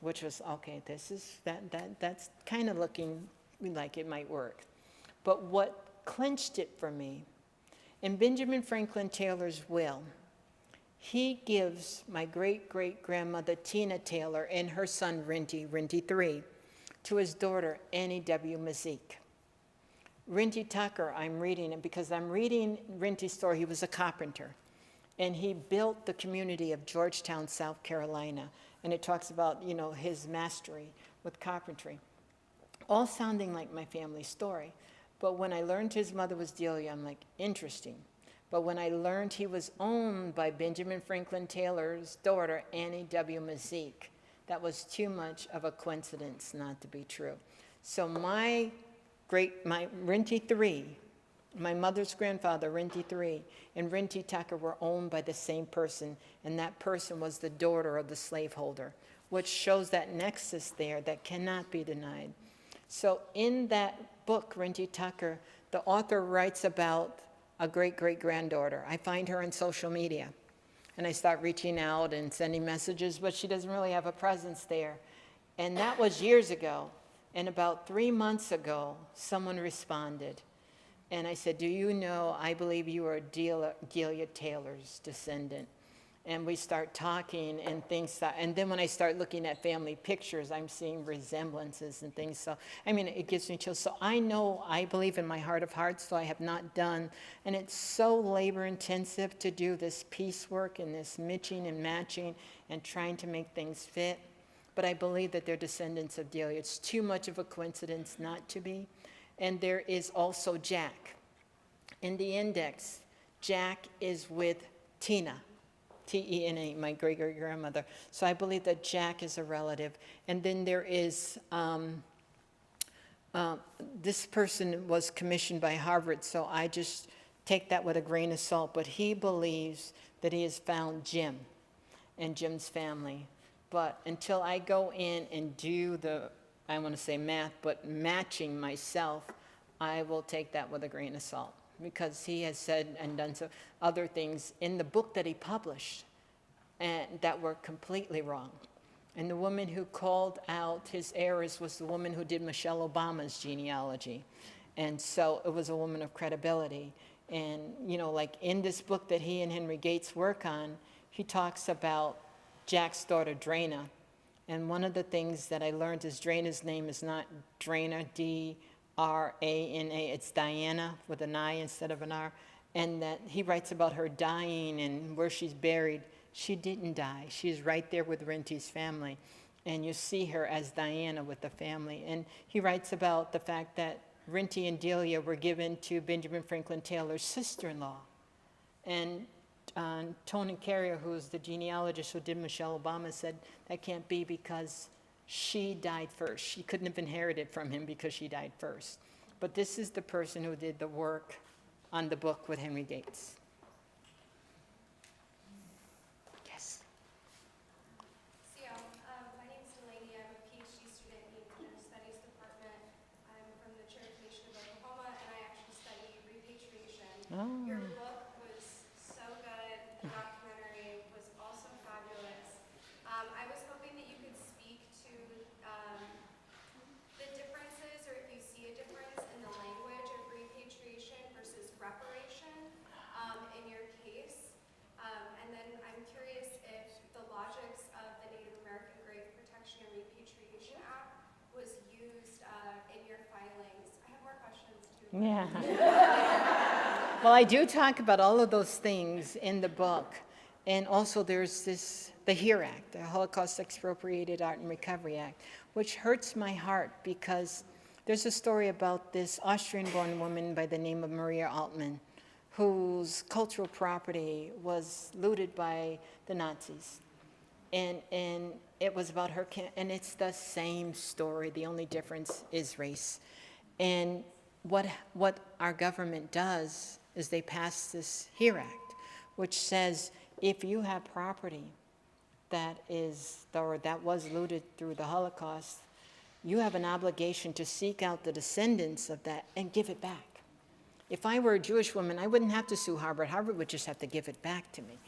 which was, okay, that's kind of looking like it might work. But what clinched it for me, in Benjamin Franklin Taylor's will, he gives my great-great-grandmother Tina Taylor and her son Renty III, to his daughter Annie W. Mazik. Renty Tucker, I'm reading it because I'm reading Renty's story. He was a carpenter, and he built the community of Georgetown, South Carolina, and it talks about, you know, his mastery with carpentry, all sounding like my family story. But when I learned his mother was Delia, I'm like, interesting. But when I learned he was owned by Benjamin Franklin Taylor's daughter, Annie W. Mazik, that was too much of a coincidence not to be true. So my Renty III, my mother's grandfather, Renty III, and Renty Tucker were owned by the same person, and that person was the daughter of the slaveholder, which shows that nexus there that cannot be denied. So in that book, Renty Tucker, the author writes about a great-great-granddaughter. I find her on social media, and I start reaching out and sending messages, but she doesn't really have a presence there. And that was years ago. And about 3 months ago, someone responded. And I said, do you know, I believe you are Delia Taylor's descendant. And we start talking and things, and then when I start looking at family pictures, I'm seeing resemblances and things. So, I mean, it gives me chills. So I know, I believe in my heart of hearts, so I have not done, and it's so labor intensive to do this piecework and this mixing and matching and trying to make things fit. But I believe that they're descendants of Delia. It's too much of a coincidence not to be. And there is also Jack. In the index, Jack is with Tina. T-E-N-A, my great-great-grandmother. So I believe that Jack is a relative. And then there is, this person was commissioned by Harvard, so I just take that with a grain of salt. But he believes that he has found Jim and Jim's family. But until I go in and do the, I want to say math, but matching myself, I will take that with a grain of salt. Because he has said and done so other things in the book that he published and that were completely wrong. And the woman who called out his errors was the woman who did Michelle Obama's genealogy. And so it was a woman of credibility. And, you know, like in this book that he and Henry Gates work on, he talks about Jack's daughter, Draina. And one of the things that I learned is Draina's name is not Draina, D-R-A-N-A, it's Diana with an I instead of an R. And that he writes about her dying and where she's buried. She didn't die. She's right there with Renty's family. And you see her as Diana with the family. And he writes about the fact that Renty and Delia were given to Benjamin Franklin Taylor's sister-in-law. And Tony Carrier, who was the genealogist who did Michelle Obama, said that can't be because she died first. She couldn't have inherited from him because she died first. But this is the person who did the work on the book with Henry Gates. Yes. My name is Delia. I'm a PhD student in the Indigenous Studies Department. I'm from the Cherokee Nation of Oklahoma, and I actually study repatriation. Oh. Your book was so good. The documentary was also fabulous. I was hoping that you could speak to the differences, or if you see a difference in the language of repatriation versus reparation in your case. And then I'm curious if the logics of the Native American Grave Protection and Repatriation Act was used in your filings. I have more questions too. Yeah. Well, I do talk about all of those things in the book. And also there's the HERE Act, the Holocaust Expropriated Art and Recovery Act, which hurts my heart because there's a story about this Austrian-born woman by the name of Maria Altmann, whose cultural property was looted by the Nazis. And it was about her, and it's the same story. The only difference is race. And what our government does is they pass this HERE Act, which says if you have property that was looted through the Holocaust, you have an obligation to seek out the descendants of that and give it back. If I were a Jewish woman, I wouldn't have to sue Harvard. Harvard would just have to give it back to me.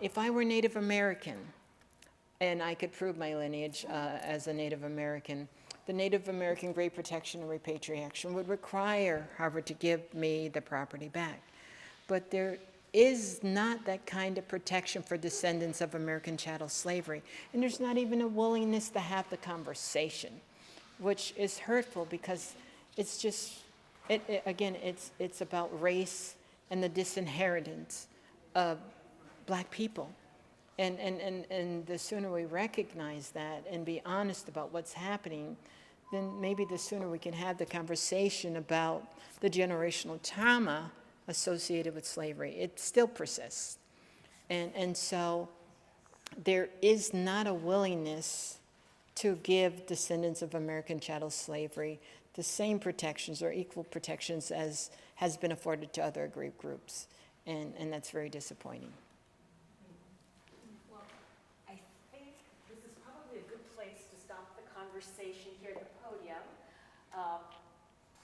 If I were Native American, and I could prove my lineage as a Native American, the Native American Grave Protection and Repatriation would require Harvard to give me the property back. But there is not that kind of protection for descendants of American chattel slavery. And there's not even a willingness to have the conversation, which is hurtful because it's just, again, it's about race and the disinheritance of Black people. And the sooner we recognize that and be honest about what's happening, then maybe the sooner we can have the conversation about the generational trauma associated with slavery. It still persists. And so there is not a willingness to give descendants of American chattel slavery the same protections or equal protections as has been afforded to other aggrieved groups. And that's very disappointing. Well, I think this is probably a good place to stop the conversation here at the podium.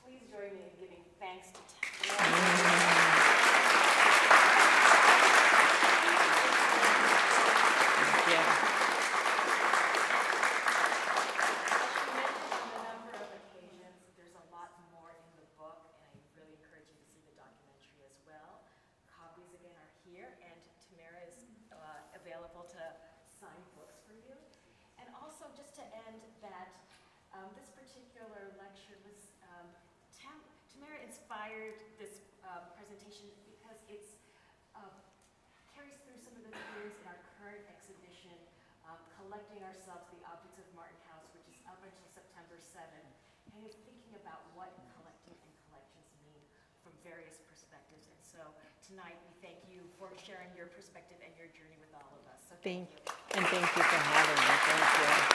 Please join me in giving thanks to Tamara. just to end that this particular lecture was, Tamara inspired this presentation because it's carries through some of the themes in our current exhibition, Collecting Ourselves, the Objects of Martin House, which is up until September 7th, and is thinking about what collecting and collections mean from various perspectives. And so tonight, we thank you for sharing your perspective and your journey with all of us. So thank you. And thank you for having me. Thank you.